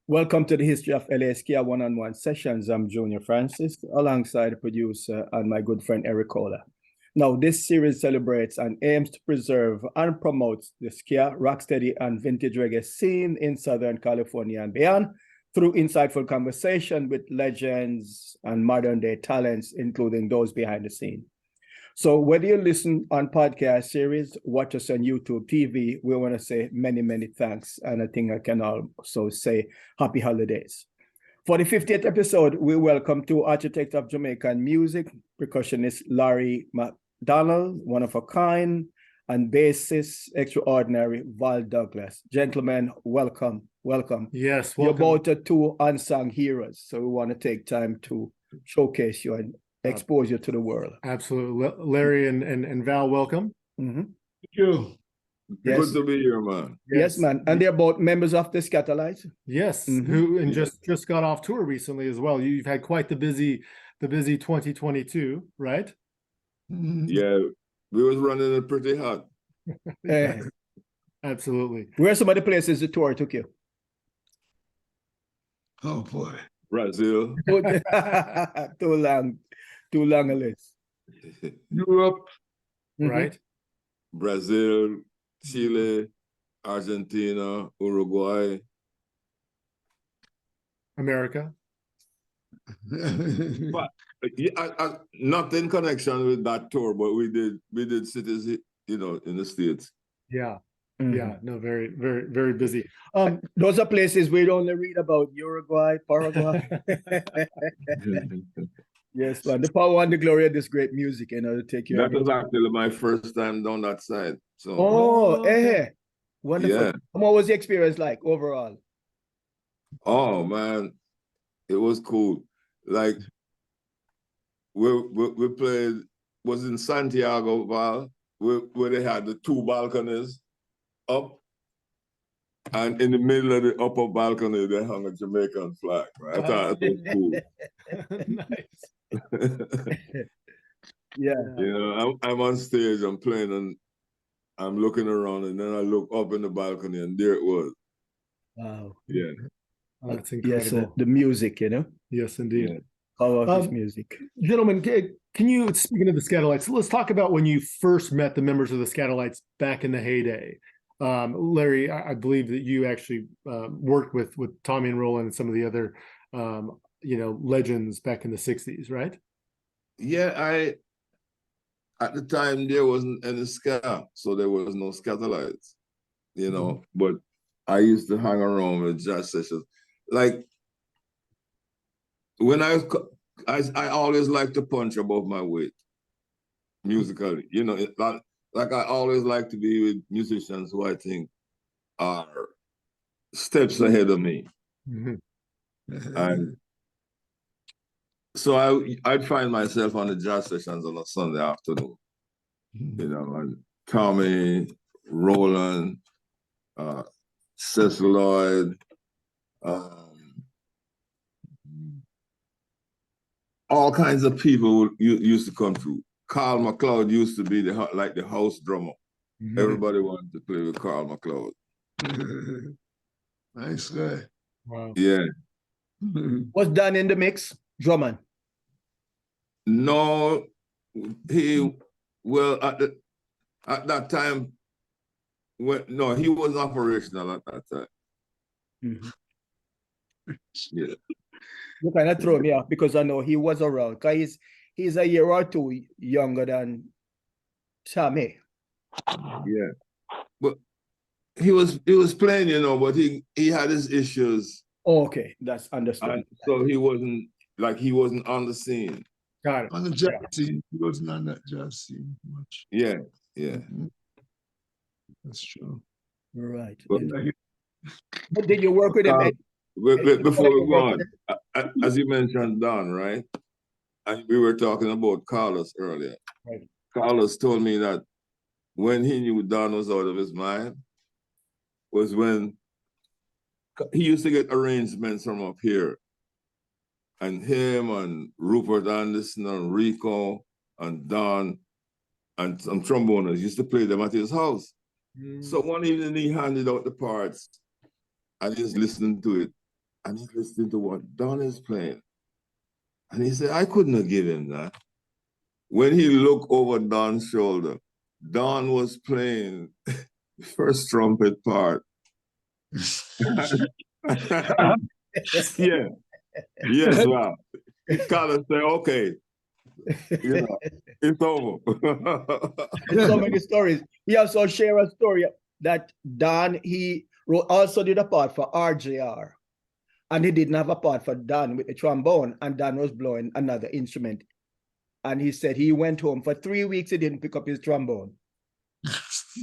Welcome to the History of LA Ska one-on-one sessions. I'm Junor Francis, alongside the producer and my good friend Eric Kohler. Now, this series celebrates and aims to preserve and promote the ska, rocksteady, and vintage reggae scene in Southern California and beyond through insightful conversation with legends and modern-day talents, including those behind the scene. So whether you listen on podcast series, watch us on YouTube TV, we want to say many, many thanks. And I think I can also say happy holidays. For the 50th episode, we welcome two architects of Jamaican music, percussionist Larry McDonald, one of a kind, and bassist extraordinary Val Douglas. Gentlemen, welcome. Yes, welcome. You're both two unsung heroes, so we want to take time to showcase you and expose you to the world. Absolutely. Larry and Val, welcome. Thank you. Yes. Good to be here, man. Yes, man. And they're both members of the Skatalites. Yes, who just got off tour recently as well. You've had quite the busy 2022, right? Yeah, we was running it pretty hot. Absolutely. Where are some of the places the tour took you? Oh boy. Brazil. Too long a list. Europe. Right. Brazil, Chile, Argentina, Uruguay. America. But not in connection with that tour, but we did cities, in the States. Yeah. Yeah, no, very, very, very busy. Those are places we only read about: Uruguay, Paraguay. Yes, man. The power and the glory of this great music, to take you. That was actually my first time down that side. So. Wonderful. Yeah. What was the experience like overall? Oh man, it was cool. Like we played, was in Santiago, Val, where they had the two balconies up, and in the middle of the upper balcony they hung a Jamaican flag. Right? I thought it was cool. Nice. Yeah. I'm on stage, I'm playing, and I'm looking around, and then I look up in the balcony, and there it was. Wow. Yeah. Oh, that's incredible. Yes, the music, Yes, indeed. Yeah. Power of this music. Gentlemen, can you, speaking of the Skatalites, let's talk about when you first met the members of the Skatalites back in the heyday. Larry, I believe that you actually worked with Tommy and Roland and some of the other legends back in the 60s, right? Yeah, at the time there wasn't any ska, so there was no Skatalites, but I used to hang around with jazz sessions. Like when I always like to punch above my weight musically, like I always like to be with musicians who I think are steps ahead of me. And so I'd find myself on the jazz sessions on a Sunday afternoon, and Tommy, Roland, Cecil Lloyd, all kinds of people used to come through. Carl McLeod used to be the house drummer. Everybody wanted to play with Carl McLeod. Nice guy. Wow. Yeah. Was Dan in the mix, drumming? No, at that time, he wasn't operational at that time. Yeah. You kind of throw me off because I know he was around. Because he's a year or two younger than Tommy. Yeah. But he was playing, but he had his issues. Oh, okay, that's understandable. So he wasn't on the scene. Got it. On the jazz scene, he wasn't on that jazz scene much. Yeah. That's true. Right. But did you work with him? Before we go on, as you mentioned, Don, right? And we were talking about Carlos earlier. Right. Carlos told me that when he knew Don was out of his mind was when he used to get arrangements from up here. And him and Rupert Anderson and Rico and Don and some tromboners used to play them at his house. So one evening he handed out the parts and he's listening to it, and he's listening to what Don is playing. And he said, I couldn't have given him that. When he looked over Don's shoulder, Don was playing the first trumpet part. Yeah. Yes, wow. He kind of said, okay, you know, it's over. So many stories. He also share a story that Don, he also did a part for RJR. And he didn't have a part for Don with the trombone, and Don was blowing another instrument. And he said he went home for 3 weeks, he didn't pick up his trombone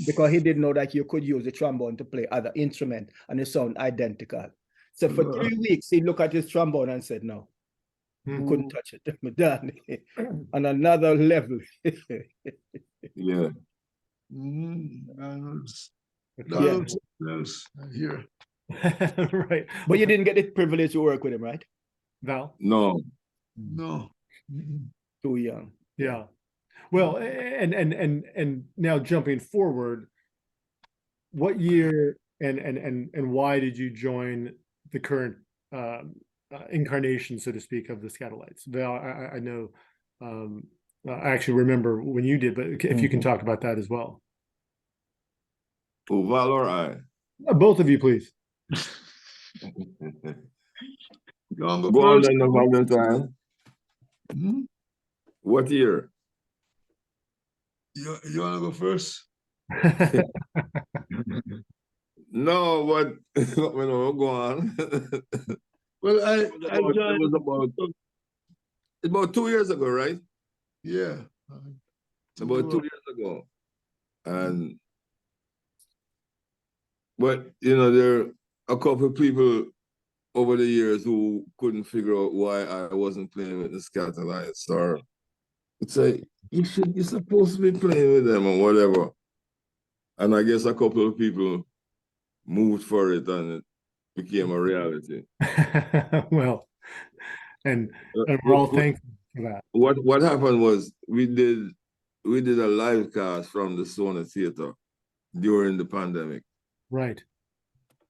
because he didn't know that you could use the trombone to play other instrument and it sound identical. So for 3 weeks, he looked at his trombone and said, no, we couldn't touch it. Don, on another level. Yeah. Here. Right. But you didn't get the privilege to work with him, right? Val? No. No. Too young. Yeah. Well, and now jumping forward, what year and why did you join the current incarnation, so to speak, of the Skatalites? Val, I know, I actually remember when you did, but if you can talk about that as well. Oh, Val or I? Both of you, please. Go on then, the Valentine. What year? You want to go first? No, but go on. Well, It was about 2 years ago, right? yeah. About 2 years ago. And but you know, there are a couple of people over the years who couldn't figure out why I wasn't playing with the Skatalites, or it's like you're supposed to be playing with them or whatever. And I guess a couple of people moved for it and it became a reality. Well, and we're all thankful for that. What happened was we did a live cast from the Sona Theater during the pandemic. Right.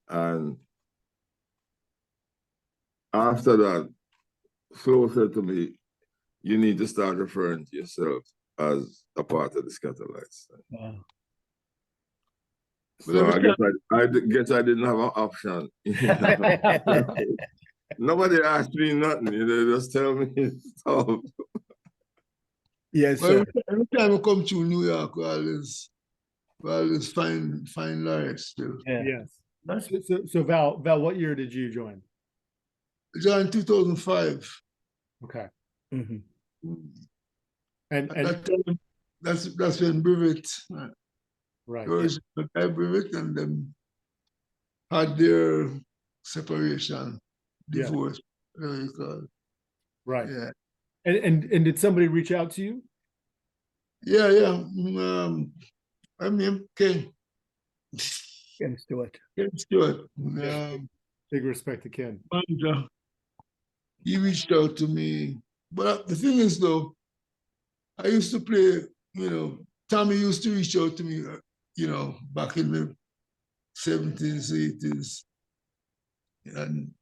And after that, Flo said to me, you need to start referring to yourself as a part of the Skatalites. Wow. So I guess I didn't have an option. Nobody asked me nothing. They just tell me stuff. Yes, Well, sir. every time I come to New York, we always find Larry still. Yeah. Yes. So Val, what year did you join? Joined 2005. Okay. Mm-hmm. And that's when Brevet, right. Brevet, and them had their separation, divorce. Whatever you call it. Right. Yeah. And did somebody reach out to you? Yeah. I mean, Ken Stewart. Big respect to Ken. And, he reached out to me. But the thing is, though, I used to play, Tommy used to reach out to me, back in the 70s, 80s. And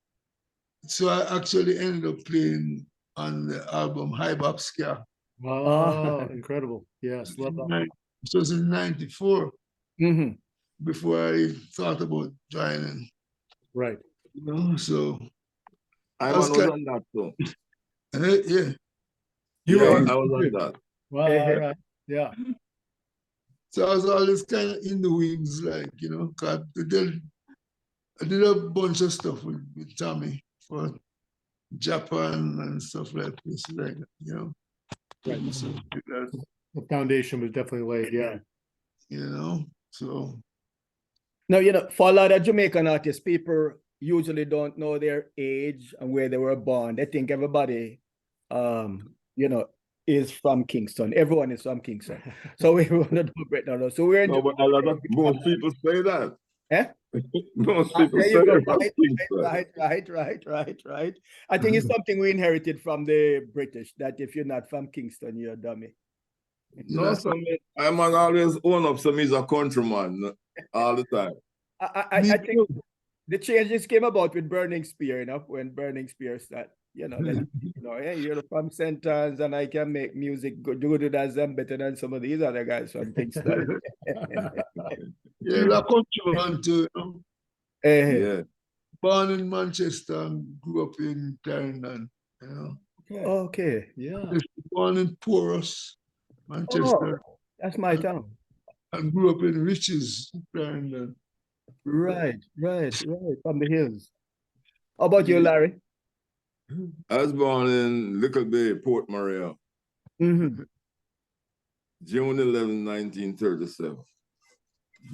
so I actually ended up playing on the album High Bop Ska. Oh, incredible. Yes, love that. So it was in 94 before I thought about joining. Right. So I was on that too. Yeah. I was on that. Wow, all right. Yeah. So I was always kind of in the wings, cause I did a bunch of stuff with Tommy for Japan and stuff like this, Right. So the foundation was definitely laid, yeah. So. Now, for a lot of Jamaican artists, people usually don't know their age and where they were born. They think everybody, is from Kingston. Everyone is from Kingston. So we want to do it now. So we're but most people say that. Eh? Most people say right. I think it's something we inherited from the British, that if you're not from Kingston, you're a dummy. No, I'm always own up, so he's a countryman all the time. I think the changes came about with Burning Spear, you know, when Burning Spear started, you know, hey, you're from St. Anne's and I can make music good as them better than some of these other guys from Kingston. Yeah, that country man too. Yeah. Born in Manchester and grew up in Clarendon. You know. Okay. Yeah. Born in Porus, Manchester, That's my town. and grew up in Riches, Clarendon. Right. From the hills. How about you, Larry? I was born in Little Bay, Port Maria, Mm-hmm. June 11, 1937.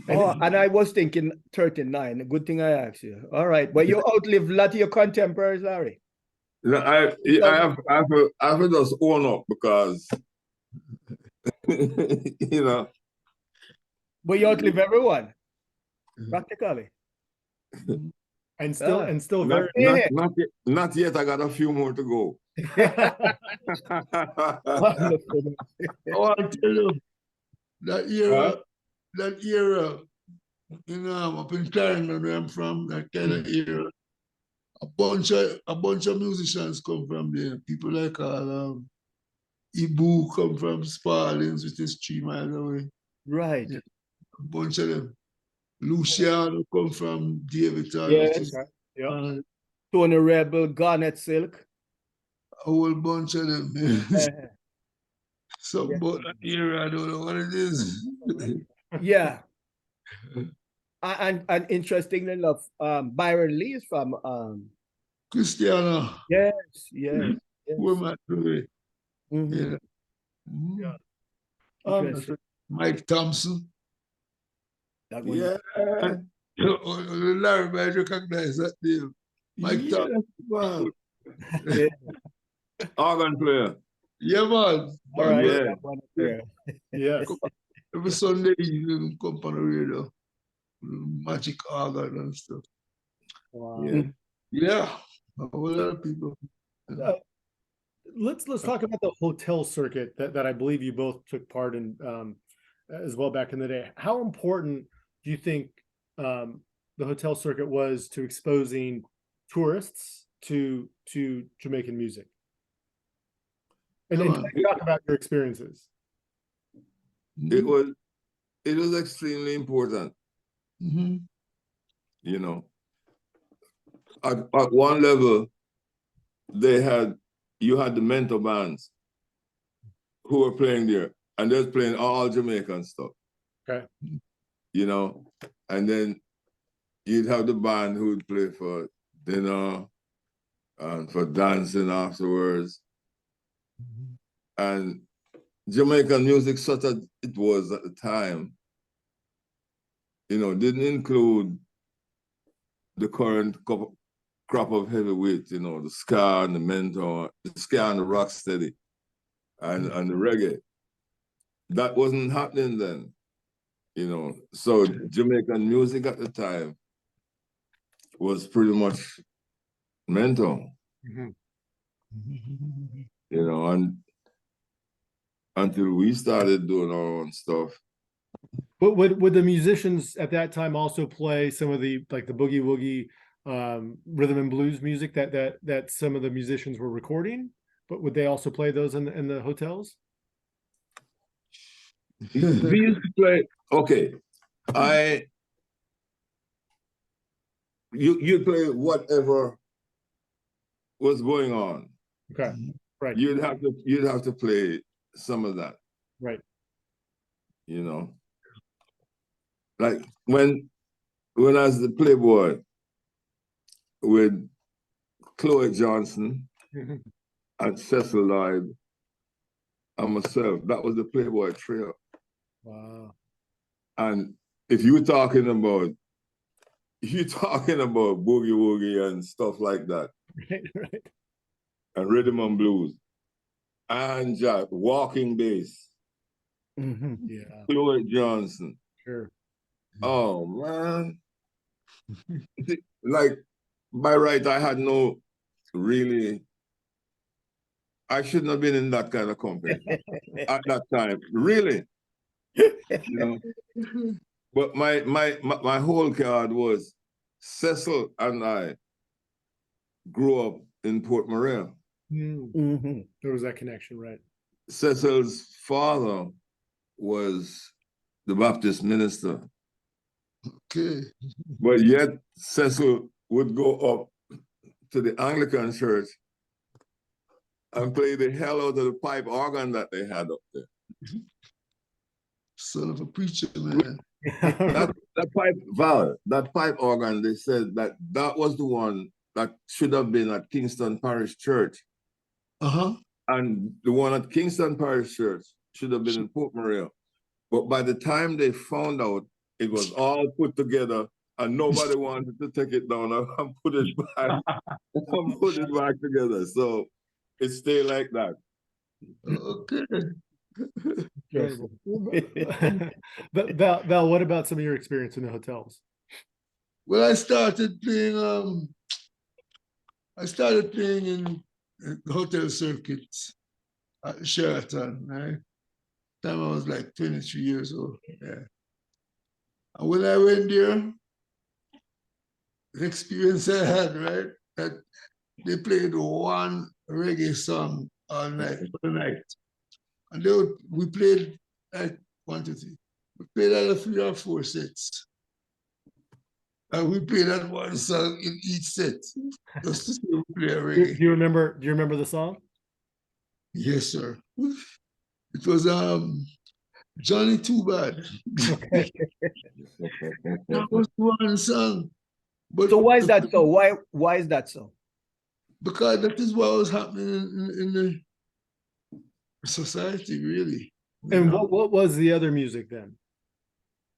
Oh, and I was thinking 39. Good thing I asked you. All right. But you outlived a lot of your contemporaries, Larry. I have to just own up because, you know. But you outlive everyone, practically. And still not, very not yet. I got a few more to go. I want to tell you, that era, you know, up in Clarendon where I'm from, that kind of era, a bunch of musicians come from there. People like Ibu come from Sparlings, which is 3 miles away. Right. Yeah, a bunch of them. Luciano come from Davidson, Yes. which is Tony Rebel, Garnet Silk. a whole bunch of them. Something about that era, I don't know what it is. Yeah. And interestingly enough, Byron Lee is from Cristiano. yes. Who am I doing? Mm-hmm. Yeah. Interesting. Mike Thompson. That one. Yeah. Larry might recognize that name. Mike Thompson. Wow. Organ player. Yeah, man. All right. Yeah. That one there. yes. Every Sunday evening, come on the radio. Magic organ and stuff. Wow. Yeah. Yeah. A whole lot of people. Let's talk about the hotel circuit that I believe you both took part in as well back in the day. How important do you think the hotel circuit was to exposing tourists to Jamaican music? And talk about your experiences. It was extremely important. Mm-hmm. You know, at one level, you had the mentor bands who were playing there, and they were playing all Jamaican stuff. Okay. You know, and then you'd have the band who would play for dinner and for dancing afterwards. And Jamaican music, such as it was at the time, you know, didn't include the current crop of heavyweights, you know, the ska and the mentor, the ska and the rocksteady and the reggae. That wasn't happening then, you know. So Jamaican music at the time was pretty much mental, Mm-hmm. you know, and until we started doing our own stuff. But would the musicians at that time also play some of the like the boogie woogie rhythm and blues music that some of the musicians were recording? But would they also play those in the hotels? We used to play. Okay, you play whatever was going on. Okay, right. You'd have to play some of that. Right. You know, like when I was the Playboy with Chloe Johnson and Cecil Lloyd and myself, that was the Playboy trio. Wow. And if you're talking about boogie woogie and stuff like that, Right. and rhythm and blues, and Jack, walking bass, Yeah. Chloe Johnson. Sure. Oh man. Like by right, I had no really, I shouldn't have been in that kind of company at that time. Really. You know. But my whole card was Cecil and I grew up in Port Maria. There was that connection, right? Cecil's father was the Baptist minister. Okay. But yet Cecil would go up to the Anglican church and play the hell out of the pipe organ that they had up there. Son of a preacher, man. that pipe organ, they said that was the one that should have been at Kingston Parish Church. Uh-huh. And the one at Kingston Parish Church should have been in Port Maria. But by the time they found out, it was all put together and nobody wanted to take it down and put it back together. So it stayed like that. Okay. But Val, what about some of your experience in the hotels? Well, I started playing in the hotel circuits at Sheraton, right? Time I was like 23 years old. Yeah. And when I went there, the experience I had, right? That they played one reggae song all night for the night. And we played like 1, 2, 3. We played either 3 or 4 sets. And we played that one song in each set. Just to see we play reggae. Do you remember the song? Yes, sir. It was Johnny Too Bad. Okay. That was one song. But So why is that so? Why is that so? Because that is what was happening in the society, really. And what was the other music then?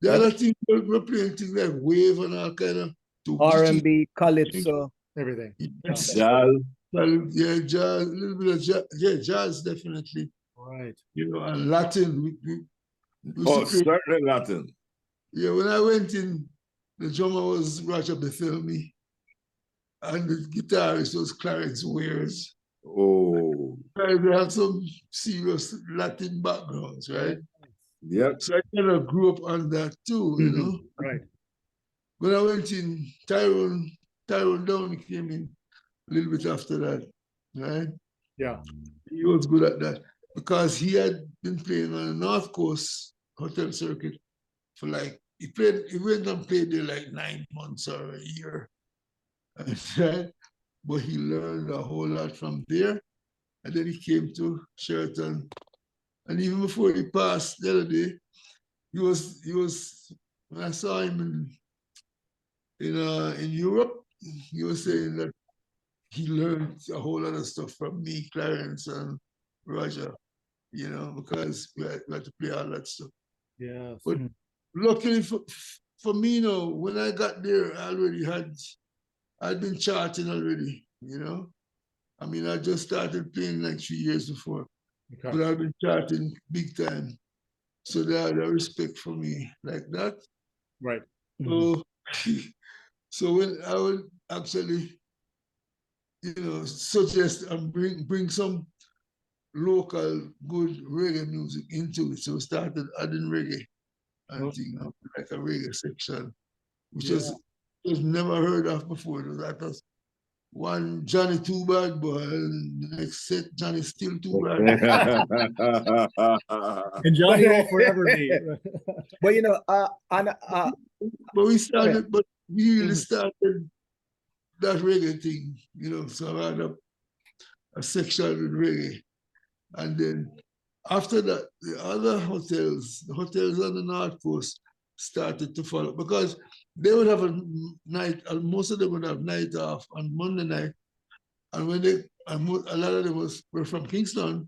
The other thing, we're playing things like wave and all kind of R&B, calypso, everything. Jazz. Yeah, jazz, a little bit of jazz. Yeah, jazz definitely. Right. You know, and Latin. Oh, certainly Latin. Yeah, when I went in, the drummer was Roger Bethelmy, and the guitarist was Clarence Wears. Oh. They had some serious Latin backgrounds, right? Yep. So I kind of grew up on that too, you know? Right. When I went in, Tyrone Downey came in a little bit after that, right? Yeah. He was good at that because he had been playing on the North Coast hotel circuit for like, he went and played there like 9 months or a year, right? But he learned a whole lot from there. And then he came to Sheraton. And even before he passed the other day, he was when I saw him in Europe, he was saying that he learned a whole lot of stuff from me, Clarence, and Roger, you know, because we had to play all that stuff. Yeah. But luckily for me, you know, when I got there, I'd been charting already, you know. I mean, I just started playing like 3 years before, Okay. but I've been charting big time. So they had a respect for me like that. Right. So, so when I would actually, you know, suggest and bring some local good reggae music into it. So we started adding reggae and things, like a reggae section, which was never heard of before. That was one Johnny Too Bad, but the next set Johnny Still Too Bad. And Johnny will forever be. But you know, but we really started that reggae thing, you know. So I had a section with reggae, and then after that, the other hotels, the hotels on the North Coast, started to follow because they would have a night, and most of them would have night off on Monday night. And when a lot of them were from Kingston,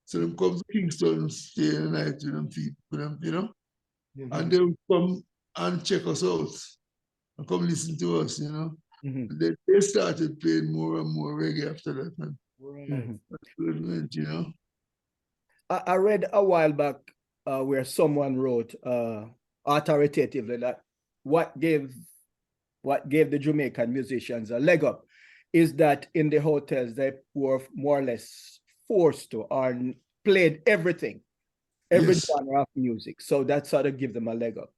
so them come to Kingston, stay the night with them, you know? And they would come and check us out and come listen to us, you know? They started playing more and more reggae after that, man. Right. You know? I read a while back where someone wrote authoritatively that what gave the Jamaican musicians a leg up is that in the hotels they were more or less forced to or played every genre of music. So that sort of give them a leg up.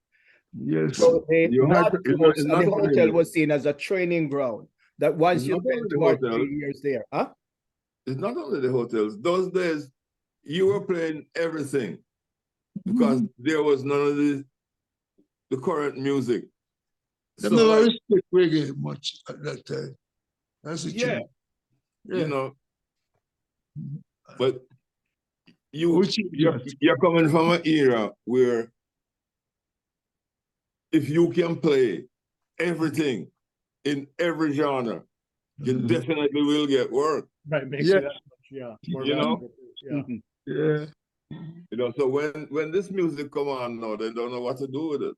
Yes. So the You had to, it's not the only hotel was seen as a training ground. That once It's you not spend only the 2 or hotel. 3 years there, huh? it's not only the hotels. Those days, you were playing everything because there was none of the current music. They So, never like, respect reggae much at that time. That's the yeah, truth. you know, but Which you're coming from an era where if you can play everything in every genre, you definitely will get work. Right, makes Yeah. it that much, more You know? valuable, yeah. yeah. You know, so when this music come on now, they don't know what to do with it.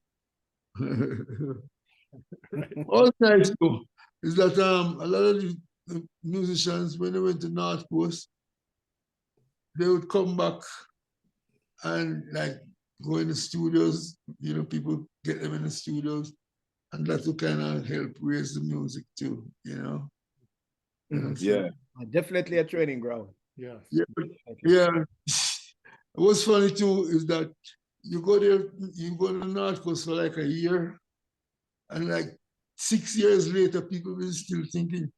All nice though is that a lot of the musicians when they went to North Coast, they would come back and like go in the studios, you know, people get them in the studios, and that would kind of help raise the music too, you know. Yeah. Definitely a training ground. Yeah. Yeah. What's funny too is that you go there, you go to the North Coast for like a year, and like 6 years later, people will still thinking,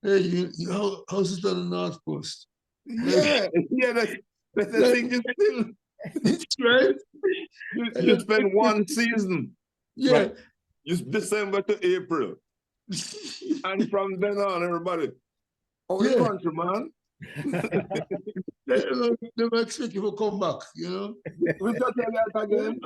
hey, how's it on the North Coast? Yeah, yeah, that's the thing is still, It's right. you spend one season, Yeah. right? It's December to April. And from then on, everybody, oh, the Yeah. country, man. They don't expect you to come back, you know? We talk that again.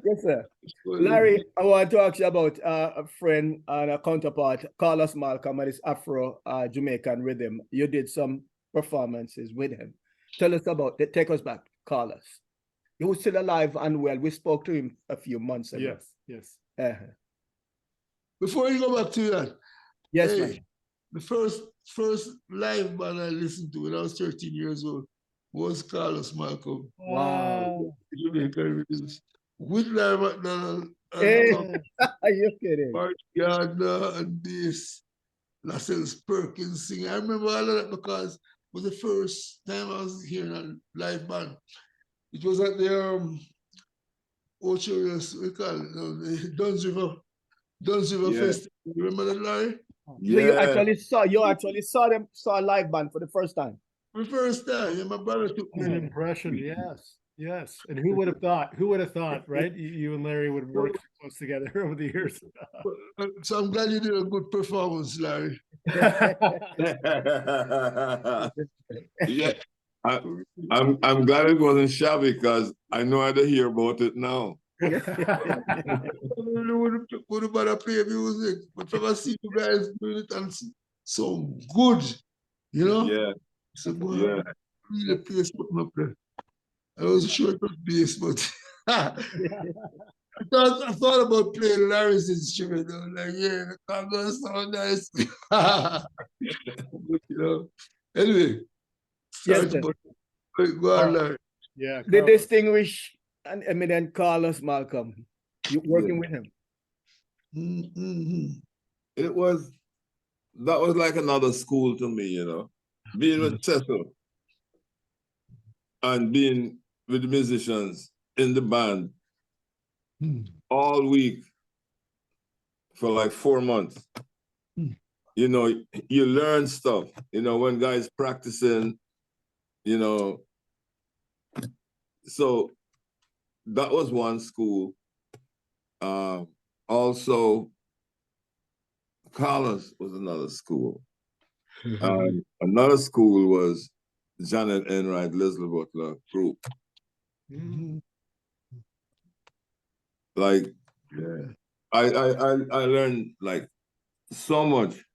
Yes, sir. Larry, I want to ask you about a friend and a counterpart, Carlos Malcolm, and his Afro Jamaican rhythm. You did some performances with him. Tell us about it. Take us back, Carlos. He was still alive and well. We spoke to him a few months ago. Yes. Before you go back to that, Yes, hey, man. the first live band I listened to when I was 13 years old was Carlos Malcolm. Wow. Jamaican rhythms. With Larry McDonald Hey, and are you kidding? Mark Gardner and this Lascelles Perkins singing. I remember all of that because it was the first time I was hearing a live band. It was at the Ocherius, we call it, the Duns River Yeah. Festival. You remember that, Larry? So Yeah. you actually saw a live band for the first time. The first time, yeah, my brother took What an me. impression, yes. And who would have thought, right? You and Larry would work so close together over the years. So I'm glad you did a good performance, Larry. Yeah. I'm glad it wasn't shabby because I know how to hear about it now. Would have better play music, but if I see you guys doing it and so good, you know? Yeah. So boy, Yeah. really play something up there. I was sure it was bass, but I thought about playing Larry's instrument. I was like, yeah, the conga sound nice. But, you know, anyway, Yes, sorry sir. go on, Larry. Yeah. The distinguished and eminent Carlos Malcolm. You working with him? That was like another school to me, you know. Being with Cecil and being with the musicians in the band all week for like 4 months. You know, you learn stuff, you know, when guys practicing, you know. So that was one school. Also, Carlos was another school. Another school was Janet Enright, Leslie Butler group. Like, I learned like so much.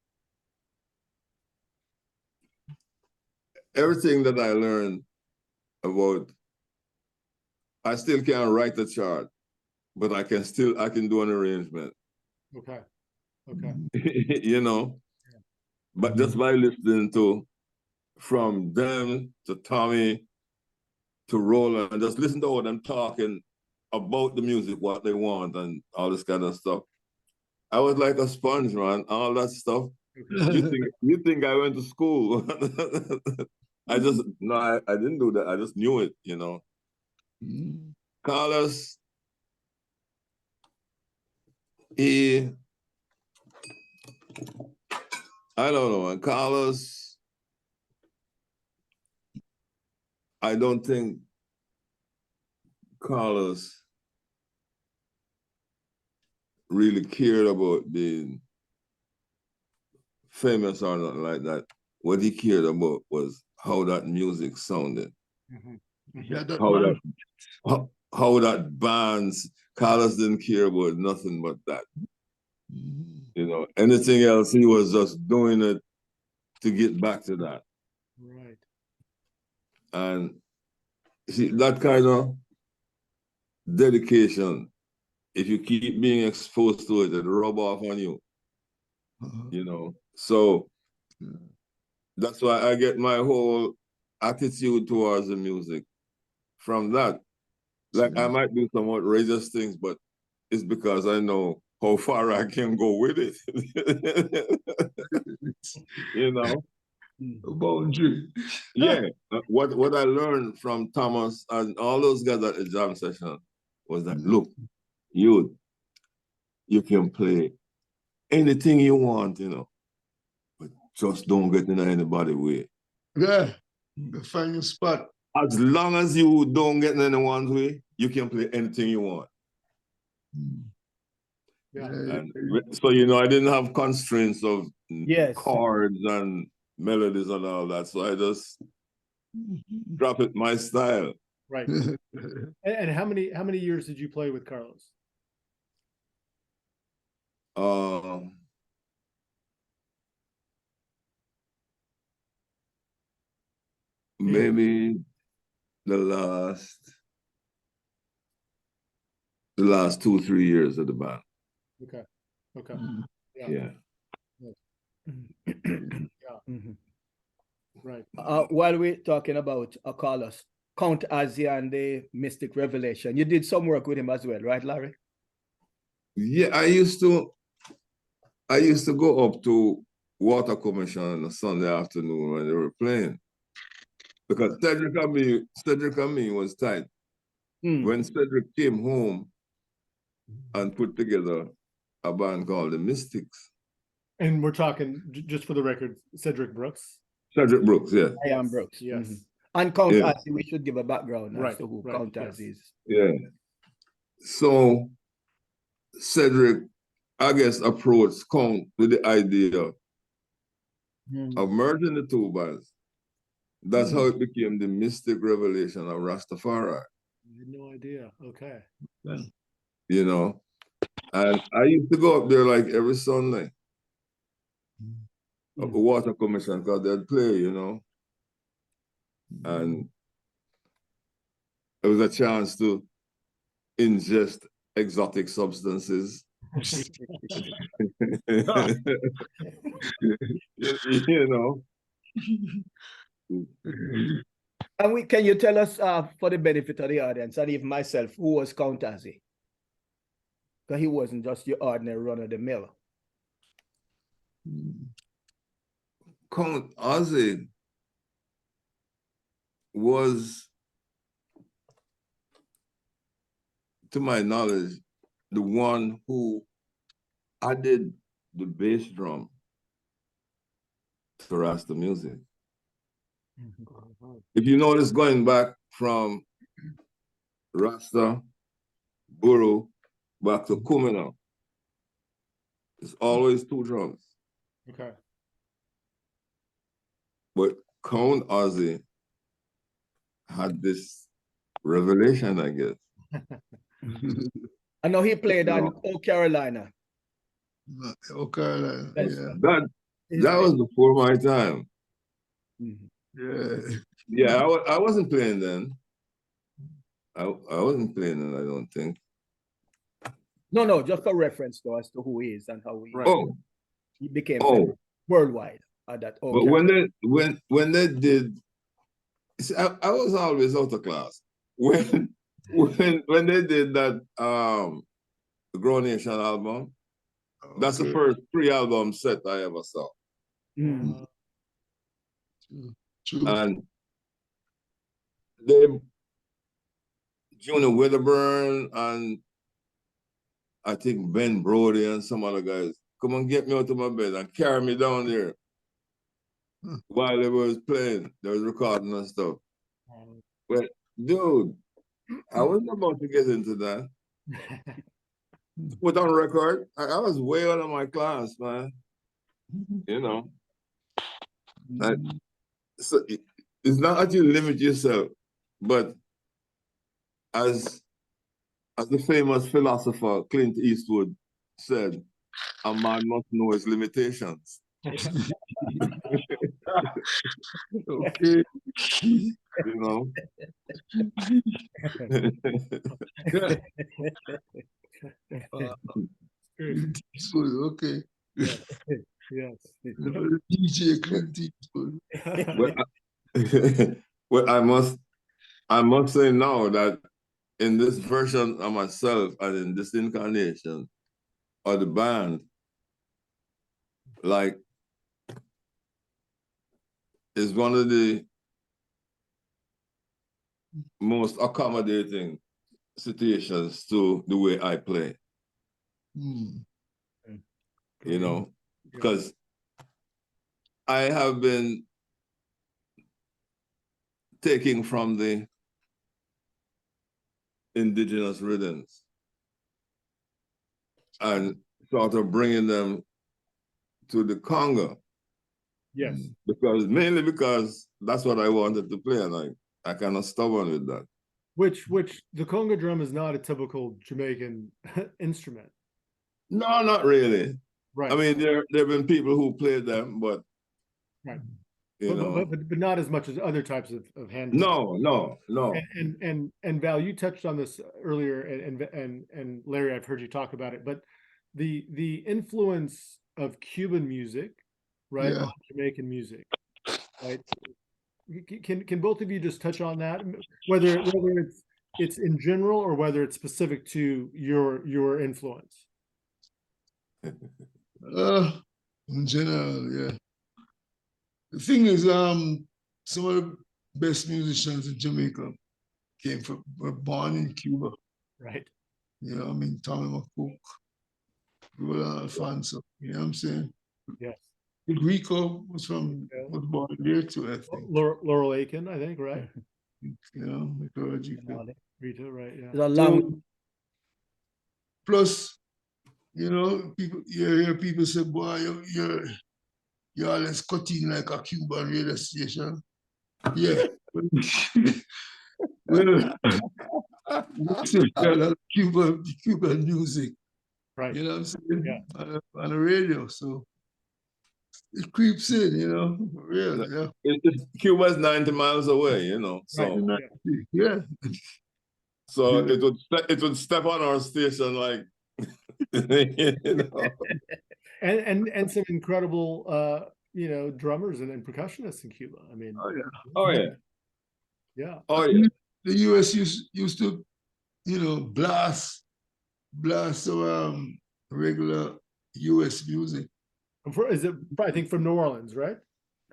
Everything that I learned about, I still can't write a chart, but I can do an arrangement. Okay. You know, but just by listening to from them to Tommy to Roland, just listen to all them talking about the music, what they want, and all this kind of stuff. I was like a sponge, man. All that stuff. You think I went to school? I didn't do that. I just knew it, you know. Carlos, I don't know, and Carlos, I don't think Carlos really cared about being famous or nothing like that. What he cared about was how that music sounded. Yeah, that How that bands, Carlos didn't care about nothing but that. You know, anything else, he was just doing it to get back to that. Right. And see, that kind of dedication, if you keep being exposed to it, it'll rub off on you. You know, so that's why I get my whole attitude towards the music from that. Like I might do some outrageous things, but it's because I know how far I can go with it. You know? boundary. Yeah. What I learned from Thomas and all those guys at the jam session was that, look, you can play anything you want, you know, but just don't get in anybody's way. Yeah, find your spot. As long as you don't get in anyone's way, you can play anything you want. Yeah. And so, you know, I didn't have constraints of Yes. chords and melodies and all that. So I just drop it my style. Right. And how many years did you play with Carlos? Maybe the last 2-3 years of the band. Okay. Okay. Yeah. Right. While we're talking about Carlos, Count Ozzy and the Mystic Revelation, you did some work with him as well, right, Larry? Yeah, I used to go up to Water Commission on a Sunday afternoon when they were playing. Because Cedric and me was tight. When Cedric came home and put together a band called the Mystics. And we're talking, just for the record, Cedric Brooks. Cedric Brooks, yeah. I am Brooks. Yes. And Count Ozzy, we should give a background as to who Count yes. Ozzy is. Yeah. So Cedric, I guess, approached Count with the idea of merging the two bands. That's how it became the Mystic Revelation of Rastafari. I had no idea. Okay. You know, and I used to go up there like every Sunday at the Water Commission because they'd play, you know. And it was a chance to ingest exotic substances. You know. And can you tell us, for the benefit of the audience, and even myself, who was Count Ozzy? Because he wasn't just your ordinary run-of-the-mill. Count Ozzy was, to my knowledge, the one who added the bass drum to Rasta music. If you notice, going back from Rasta, Buru, back to Kumina, it's always two drums. Okay. But Count Ozzy had this revelation, I guess. I know he played on Oh Carolina. Oh Carolina, That was before my time. Yeah. I wasn't playing then. I wasn't playing then, I don't think. No, just for reference though, as to who he is and how he became worldwide at that. But when they did, see, I was always out of class. When they did that Grown Nation album, that's the first 3-album set I ever saw. True. And they Junior Wedderburn and I think Ben Brody and some other guys come and get me out of my bed and carry me down there while they was playing. They was recording and stuff. But dude, I wasn't about to get into that. Put on record, I was way out of my class, man. You know. So it's not that you limit yourself, but as the famous philosopher Clint Eastwood said, a man must know his limitations. Okay. You know. Okay. Yes. DJ Clint Eastwood. Well, I must say now that in this version of myself and in this incarnation of the band, like, is one of the most accommodating situations to the way I play. You know, because I have been taking from the indigenous rhythms and sort of bringing them to the Congo. Yes. Mainly because that's what I wanted to play, and I kind of stubborn with that. Which the conga drum is not a typical Jamaican instrument. No, not really. Right. I mean, there have been people who played them, but right. You know, but not as much as other types of hand. No. And Val, you touched on this earlier, and Larry, I've heard you talk about it, but the influence of Cuban music, right, on Jamaican music, right? Can both of you just touch on that, whether it's in general or whether it's specific to your influence? In general, yeah. The thing is, some of the best musicians in Jamaica were born in Cuba. Right. You know, I mean, Tommy McCook, Roland Alfonso, you know what I'm saying? Yes. Rico was born there too, I think. Laurel Aiken, I think, right? You know, Rita, right, yeah. It's a long... Plus, you know, you hear people say, boy, you're always cutting like a Cuban radio station. Yeah. Well, Cuban music. Right. You know what I'm saying? Yeah. On the radio. So it creeps in, you know. Really, yeah. Cuba's 90 miles away, you know. So right. Yeah. So it would step on our station like you know. And some incredible you know, drummers and percussionists in Cuba. I mean, yeah. The US used to, you know, blast regular US music. Is it, I think, from New Orleans, right?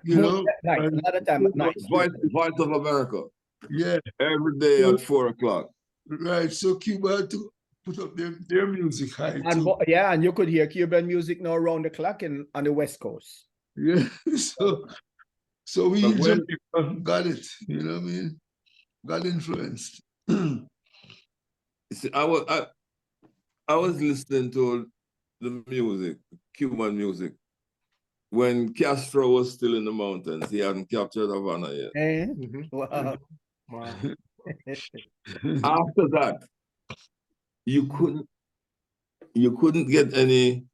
You know, a lot of time at night. Voice of America. Yeah. Every day at 4 o'clock. Right. So Cuba had to put up their music high too. And you could hear Cuban music now around the clock on the West Coast. Yeah. So we got it, you know what I mean? Got influenced. See, I was listening to the music, Cuban music, when Castro was still in the mountains. He hadn't captured Havana yet. Wow. After that, you couldn't get any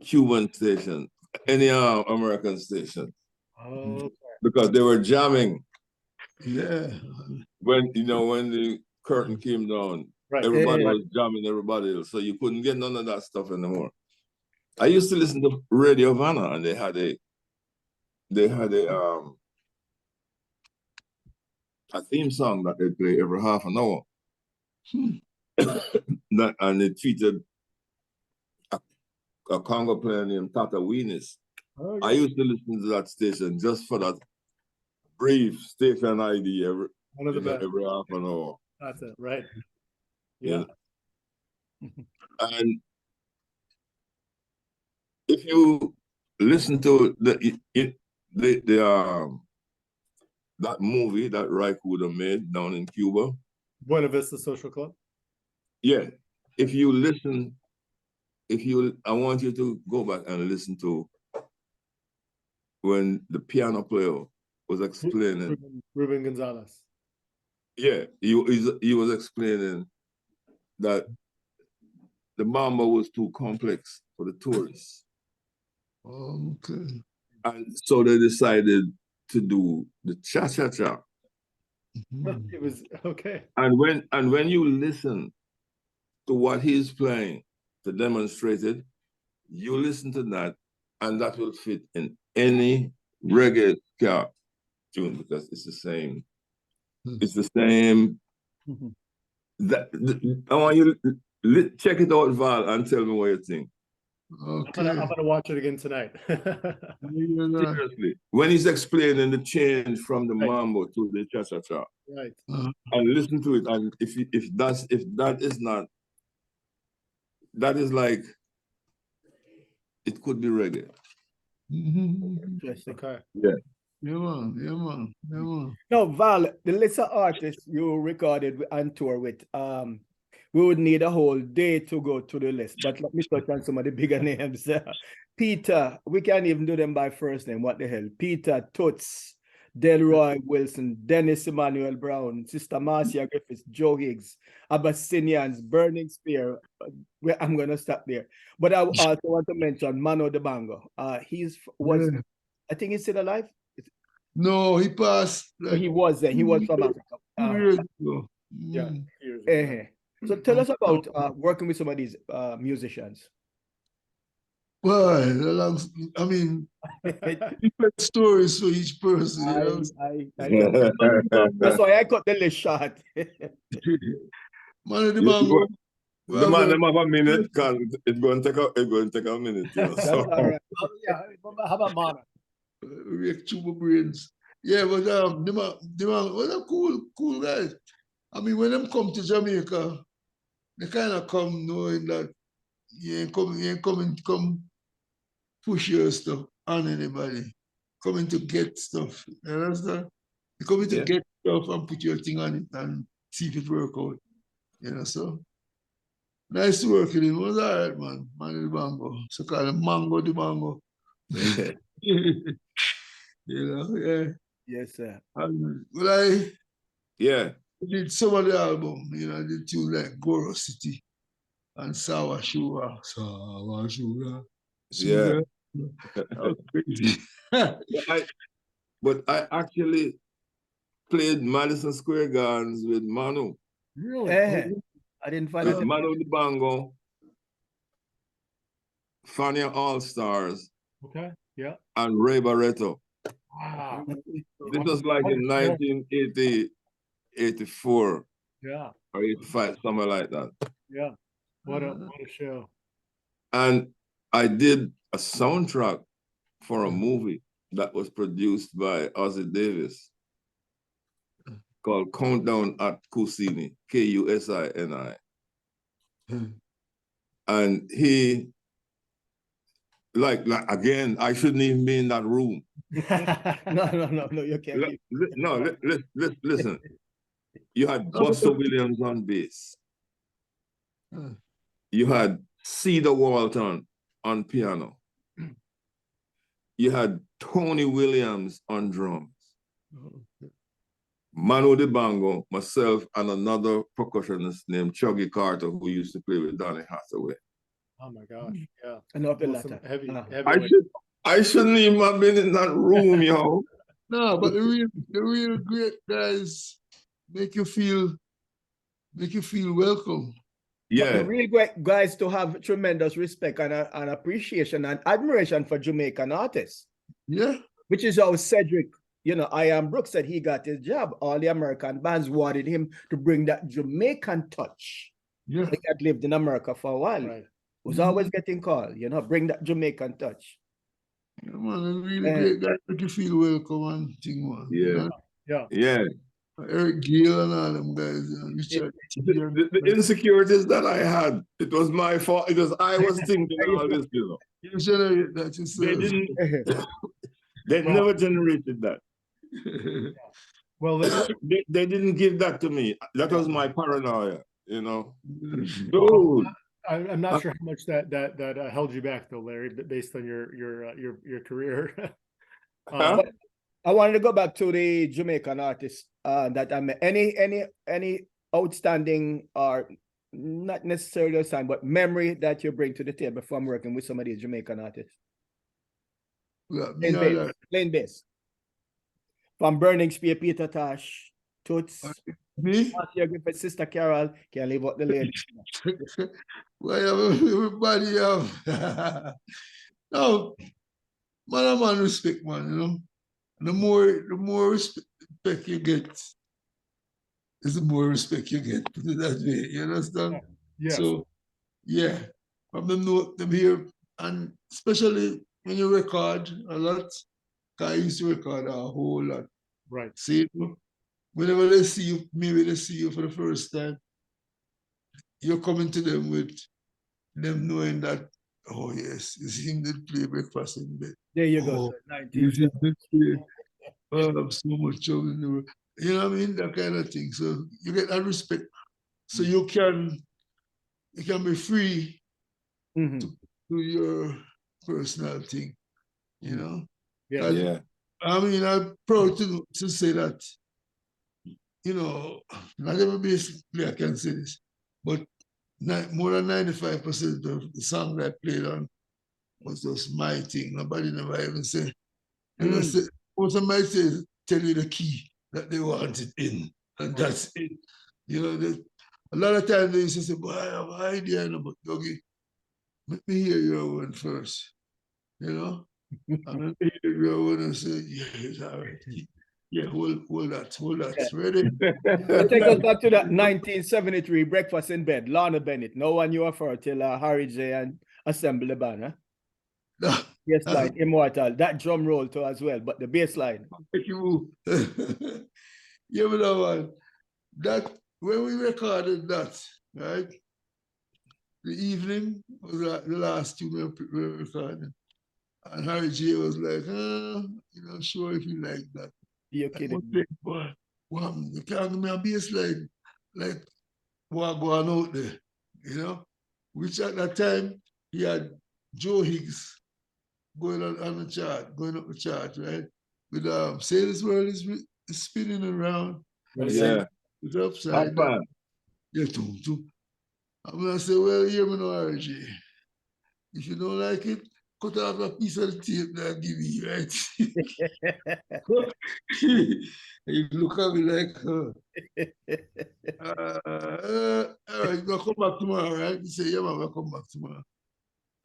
Cuban station, any American station, because they were jamming. Yeah. When the curtain came down, everybody was jamming everybody else, so you couldn't get none of that stuff anymore. I used to listen to Radio Havana, and they had a theme song that they play every half an hour. And it featured a Congo player named Tata Weenis. I used to listen to that station just for that brief station ID every half an hour. That's it, right? Yeah. Yeah. And if you listen to that movie that Ry Cooder made down in Cuba. Buena Vista Social Club. Yeah. If you listen, I want you to go back and listen to when the piano player was explaining. Ruben Gonzalez. Yeah, he was explaining that the mambo was too complex for the tourists. Okay. And so they decided to do the cha-cha-cha. It was okay. And when you listen to what he's playing to demonstrate it, you listen to that, and that will fit in any reggae ska tune because it's the same. It's the same. I want you to check it out, Val, and tell me what you think. Okay. I'm gonna watch it again tonight. Seriously, when he's explaining the change from the mambo to the cha-cha-cha, Right. and listen to it, and if that is not, that is like, it could be reggae. Okay. Yeah. Yeah, man. No, Val, the list of artists you recorded and tour with, we would need a whole day to go to the list, but let me touch on some of the bigger names. Peter, we can't even do them by first name. What the hell? Peter Toots, Delroy Wilson, Dennis Emmanuel Brown, Sister Marcia Griffiths, Joe Higgs, Abyssinians, Burning Spear. I'm going to stop there. But I also want to mention Mano de Bango. I think he's still alive. No, he passed. He was there. He was from Africa. 2 years ago. Yeah. Years ago. So tell us about working with some of these musicians. Well, I mean, different stories for each person. That's why I cut the list short. Man of the Bango. The man them have a minute because it's going to take a minute. You know, so. That's all right. Yeah. How about Mana? We have two brains. Yeah, but the man was a cool guy. I mean, when them come to Jamaica, they kind of come knowing that you ain't coming to come push your stuff on anybody. Coming to get stuff. You understand? You're coming to get stuff and put your thing on it and see if it work out. You know, so nice to work with him. It was all right, man. Man of the Bango. So call him Mango the Bango. You know, yeah. Yes, sir. Well, Yeah. I did some of the album, you know, I did tunes like Goro City and Sawa Shura. Yeah. That was crazy. But I actually played Madison Square Gardens with Manu. Really? I didn't find out. Manu the Bango, Fania All Stars, Okay. Yeah. and Ray Barreto. Wow. This was like in 1980, 84 Yeah. or 85, somewhere like that. Yeah. What a show. And I did a soundtrack for a movie that was produced by Ozzie Davis called Countdown at Kusini, Kusini. And he, like again, I shouldn't even be in that room. No, you can't. Listen. You had Buster Williams on bass. You had Cedar Walton on piano. You had Tony Williams on drums. Manu de Bango, myself, and another percussionist named Chuggy Carter, who used to play with Donny Hathaway. Oh my gosh. Yeah. And up the latter. Heavy. I shouldn't even have been in that room, yo. No, but the real great guys make you feel welcome. Yeah. The real great guys to have tremendous respect and appreciation and admiration for Jamaican artists. Yeah. Which is how Cedric, Ian Brooks said he got his job. All the American bands wanted him to bring that Jamaican touch. Yeah. He had lived in America for a while. Right. Was always getting called, bring that Jamaican touch. Yeah, man, a really great guy make you feel welcome and thing, man. Yeah. Yeah. Yeah. Eric Gill and all them guys, Richard. The insecurities that I had, it was my fault. It was I was thinking all this, you know. You generate that They yourself. didn't. They never generated that. Well, They didn't give that to me. That was my paranoia, you know. well, Dude. I'm not sure how much that held you back though, Larry, based on your career. Huh? I wanted to go back to the Jamaican artists that I met. Any outstanding or not necessarily outstanding, but memory that you bring to the table from working with some of these Jamaican artists? Plain bass. From Burning Spear, Peter Tosh, Toots, Me? Marcia Griffith, Sister Carol, can't leave out the lady. Well, everybody no, man respect, man, you know. The more respect you get, is the more respect you get. Put it that way, you understand? Yeah. So yeah, from them here, and especially when you record a lot, 'cause I used to record a whole lot. Right. See, whenever they see you, maybe they see you for the first time, you're coming to them with them knowing that, oh yes, it's him that play breakfast in bed. There you go. Oh, sir. 19. Is it that play? Oh, I'm so much trouble in the world. You know what I mean? That kind of thing. So you get that respect. So you can be free Mhm. to do your personal thing, you know? Yeah. Yeah. I mean, I'm proud to say that, you know, not every bass player can say this, but more than 95% of the songs I played on was just my thing. Nobody never even say, most of my say, tell you the key that they want it in, and that's it. You know, a lot of times they used to say, boy, I have an idea, but Dougie, let me hear your one first, you know? And then they hear your one and say, yeah, it's all right. Yeah, hold that. Ready? So take us back to that 1973 Breakfast in Bed, Lorna Bennett. No one knew of her till Harry J and assemble the band, huh? No, Bass line, immortal. That drum roll too as well, but the bass line. thank you. Yeah, but that one, that when we recorded that, right? The evening was the last tune we were recording. And Harry J was like, you're not sure if you like that. You're kidding me. Boy, you can't give me a bass line like what going out there, you know? Which at that time, he had Joe Higgs going on the chart, going up the chart, right? With Say This World is spinning around. Yeah. It's upside down. Yeah, I'm gonna say, well, hear me now, RJ. If you don't like it, cut off a piece of the tape that I give you, right? You look at me like, all right, we'll come back tomorrow, right? You say, yeah, man, we'll come back tomorrow.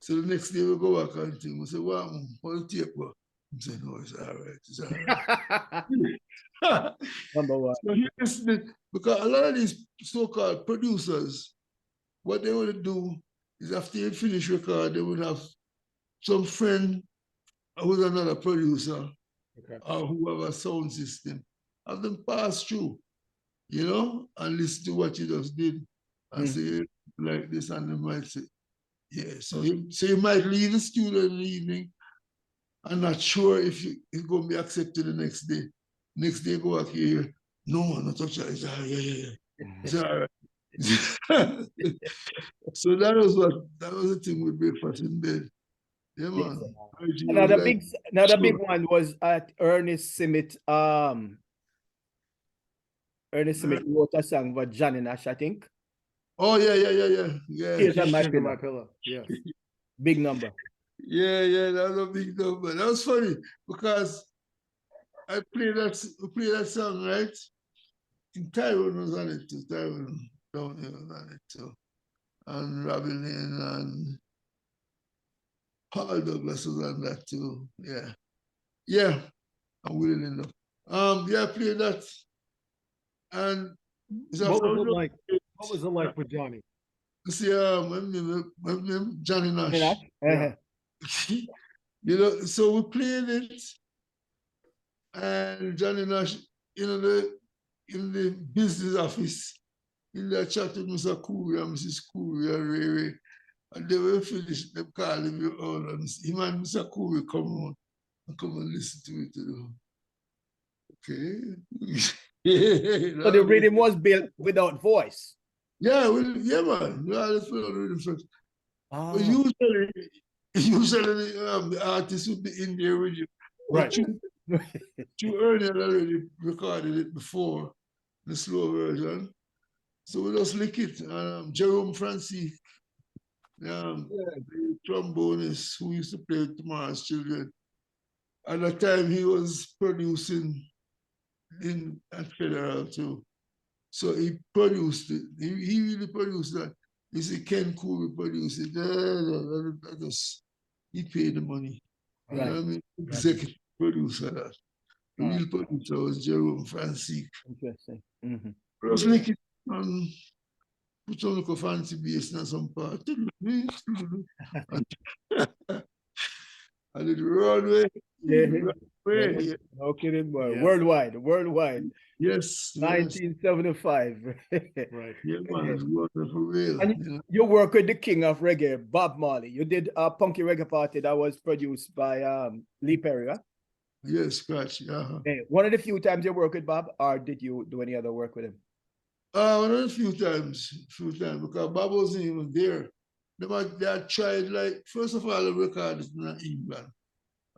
So the next day we go back and think, we say, what the tape go? I say, no, it's all right, it's all right. Number one. So he listened, because a lot of these so-called producers, what they would do is after you finish record, they would have some friend who's another producer, or who have a sound system, have them pass through, you know, and listen to what you just did and say like this, and they might say, yeah. So you might leave the studio in the evening and not sure if it's going to be accepted the next day. Next day, go back here. No, not touch that. It's all right, yeah. It's all right. So that was the thing with Breakfast in Bed. Yeah, man. Another big one was at Ernest Simmet. Ernest Simmet wrote a song for Johnny Nash, I think. Oh yeah. Tears on My My Pillow. Pillow. Yeah. Big number. Yeah, that was a big number. That was funny because I played that song, right? I think Tyrone was on it too. Tyrone Downey was on it too. And Robin Lane and Paul Douglas was on that too. Yeah. I'm willing enough. I played that. And what was it like with Johnny? See, my name Johnny Nash. Yeah. You know, so we played it, and Johnny Nash, you know, in the business office, in the chat with Mr. Cooley and Mrs. Cooley and Ray Ray. And they were finished, they called him all, and him and Mr. Cooley come on and come and listen to it, you know. Okay. So the rhythm was built without voice. Yeah, well, yeah, man. Yeah, that's what I'm reading first. Ah. But usually the artist would be in there with you. Right. You earlier already recorded it before, the slow version. So we just lick it. Junor Francis, the trombonist who used to play with Tomorrow's Children. At that time, he was producing at Federal too. So he produced it. He really produced that. You see, Ken Cooley produced it. He paid the money. Right. You know what I mean? Executive producer that. The real producer was Junor Francis. Interesting. Just lick it and put on a fancy bass and some part. And it run away. Yeah. No kidding, boy. Yeah. Worldwide. Yes. 1975. Right. Yeah, man, it's wonderful, real. And you work with the king of reggae, Bob Marley. You did a punky reggae party that was produced by Lee Perry, huh? Yes, Scratch. Hey, one of the few times you work with Bob, or did you do any other work with him? One of the few times, because Bob wasn't even there. They had tried, like, first of all, the record is in England,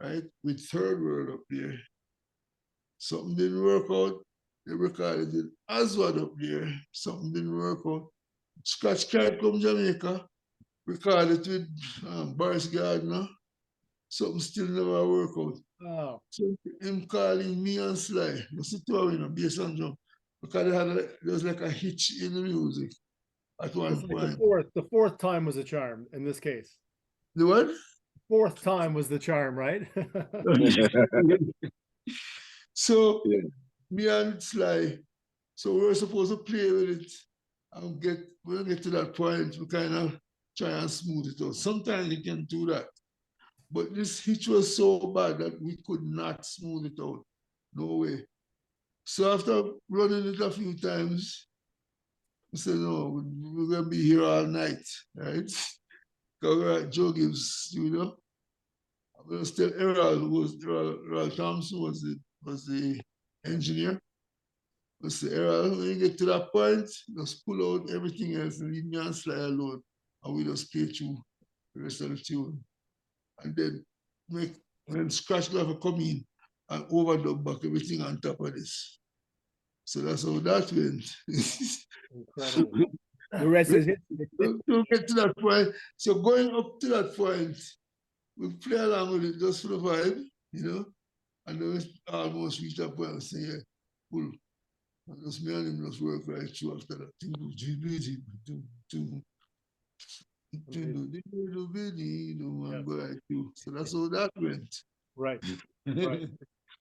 right? With Third World up there. Something didn't work out. They recorded it Aswad up there. Something didn't work out. Scratch Carrot from Jamaica, recorded with Boris Gardner. Something still never worked out. Oh. So him calling me and Sly, the two of them, bass and drum, because there was like a hitch in the music at one point. The fourth time was a charm in this case. The what? Fourth time was the charm, right? So me and Sly, so we were supposed to play with it and when we get to that point, we kind of try and smooth it out. Sometimes you can do that. But this hitch was so bad that we could not smooth it out. No way. So after running it a few times, we said, no, we're going to be here all night, right? Because we're at Joe Gibbs' studio. I'm going to tell Errol Thompson was the engineer. I said, Errol, when you get to that point, just pull out everything else and leave me and Sly alone. And we just play through the rest of the tune. And then when Scratch Grapher come in and overdub back everything on top of this. So that's how that went. Incredible. The rest is it. To get to that point. So going up to that point, we play along with it just for the vibe, you know. And then we almost reach that point and say, yeah, cool. And just me and him just work right through after that. So that's how that went. Right.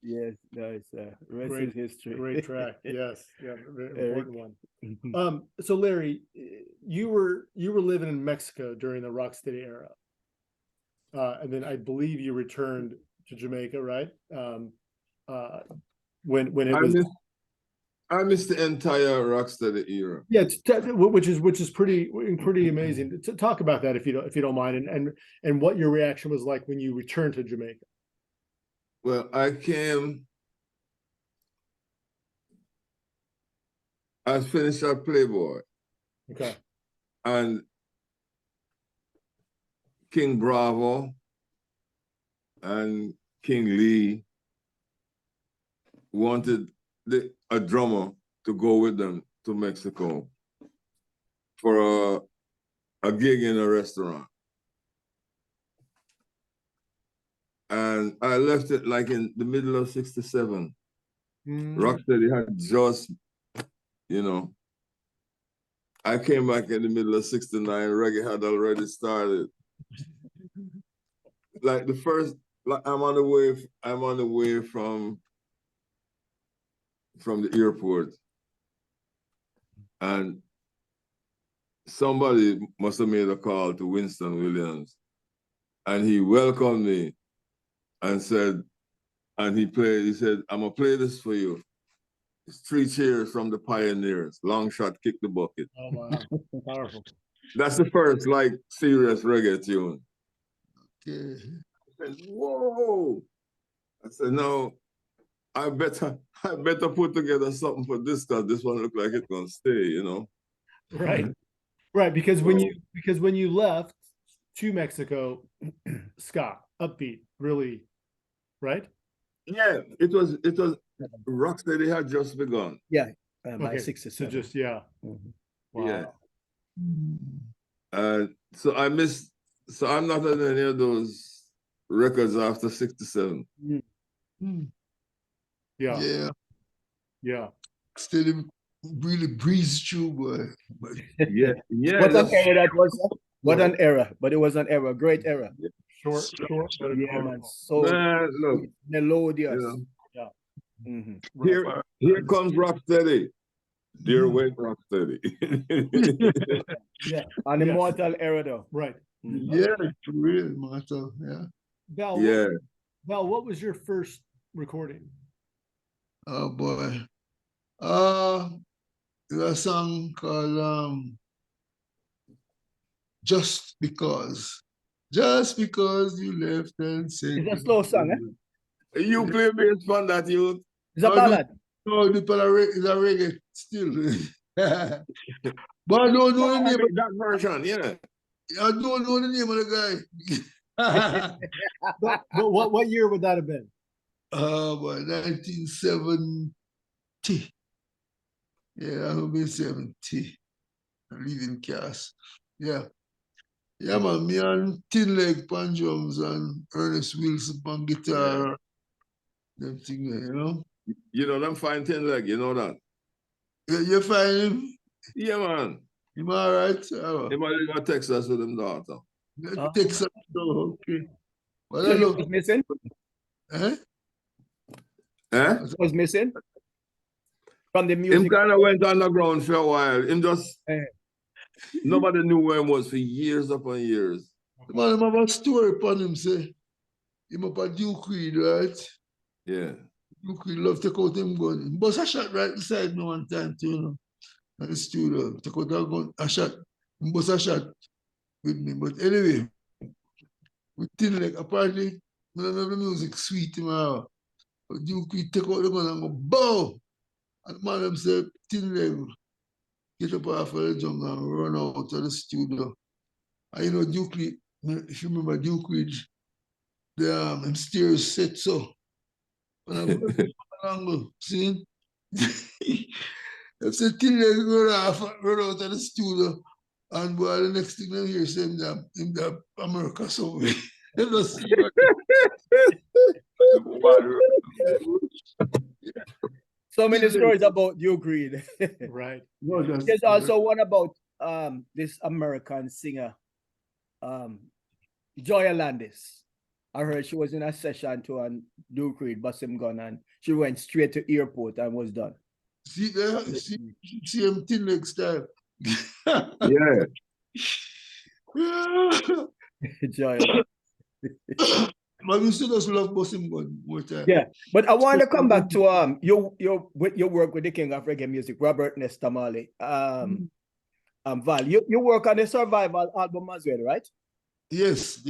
Yes, nice. Rest is history. Great track. Yes. Yeah, very important one. So Larry, you were living in Mexico during the Rocksteady era. And then I believe you returned to Jamaica, right? When it was I missed the entire Rocksteady era. Yeah, which is pretty amazing. To talk about that if you don't mind, and what your reaction was like when you returned to Jamaica. Well, I finished at Playboy. Okay. And King Bravo and King Lee wanted a drummer to go with them to Mexico for a gig in a restaurant. And I left it like in the middle of '67. Rocksteady had just, I came back in the middle of '69, reggae had already started. Like the first, I'm on the way from the airport, and somebody must have made a call to Winston Williams, and he welcomed me and said, he said, I'm gonna play this for you. Three cheers from the pioneers. Long shot, kick the bucket. Oh wow, powerful. That's the first like serious reggae tune. Okay. I said, whoa. I said, no, I better put together something for this because this one look like it's gonna stay, you know. Right. Right. Because when you left to Mexico, ska, upbeat, really, right? Yeah, it was Rocksteady had just begun. Yeah, by Okay, 67. so just yeah. Mhm. Wow. Yeah. So I'm not on any of those records after 67. Yeah. Yeah. Yeah. Still really breeze through, boy. But Yeah. What an era that was. What an era. But it was an era, great era. Short. Yeah, man. So Man, look, melodious. you know, Yeah. Mhm. here comes Rocksteady. Dear wait, Rocksteady. Yeah, an Yes. immortal era though. Right. yeah, for real, matter. Yeah. Val, Yeah. what was your first recording? Oh boy. There's a song called Just Because. Just because you left and said. It's a slow song, eh? You play bass on that, youth. It's a ballad. No, it's a reggae still. But I don't know the name of That version, yeah. I don't know the name of the guy. But what year would that have been? But 1970. Yeah, I've been 70. I live in Cass. Yeah. Yeah, man. Me and Tin Leg pan drums and Ernest Wilson pan guitar. Them thing there, you know? You know them fine Tin Leg, you know that? You find him? Yeah, man. Him all right? He might live in Texas with him daughter. Texas, okay. But So I you love. was missing? Eh? Eh? Was missing? From the Him music. kind of went underground for a while. Him just, nobody knew where he was for years upon years. Man, I have a story upon him, say. Him up at Duke Reed, right? Yeah. Duke Reed love take out him gun. Him bust a shot right beside me one time too, you know. At the studio. Take out a gun, a shot. Him bust a shot with me. But anyway, we Tin Leg, apparently, I don't know the music sweet him out. But Duke Reed take out the gun and go, bow! And the man them say, Tin Leg, get up off of the jungle and run out of the studio. And you know, Duke Reed, if you remember Duke Reed, the stairs set so. And I go along, see? I said, Tin Leg run out of the studio. And boy, the next thing I hear, say him that America somewhere. You know, see what? So many stories about Duke Reed. Right. No, There's also one about this American singer, Joya Landis. I heard she was in a session to and Duke Reed bust him gun and she went straight to airport and was done. See there, see him Tin Leg style. Yeah. Joya. Man, you still just love busting gun more time. Yeah, but I want to come back to your work with the king of reggae music, Robert Nesta Marley. Val, you work on the Survival album as well, right? Yes.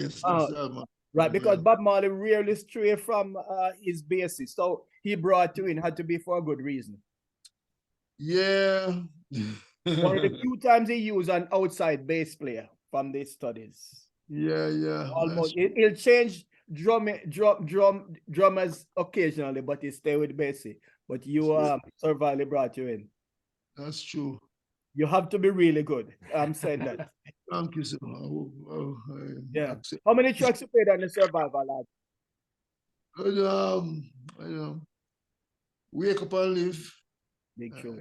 Right, because Bob Marley rarely stray from his basis, so he brought you in had to be for a good reason. Yeah. One of the few times he used an outside bass player from the studies. Yeah. Almost, he'll change drummers occasionally, but he stay with Bessie. But you Survival brought you in. That's true. You have to be really good. I'm saying that. Thank you, sir. Yeah. How many tracks you played on the Survival album? Wake Up and Live. Big show.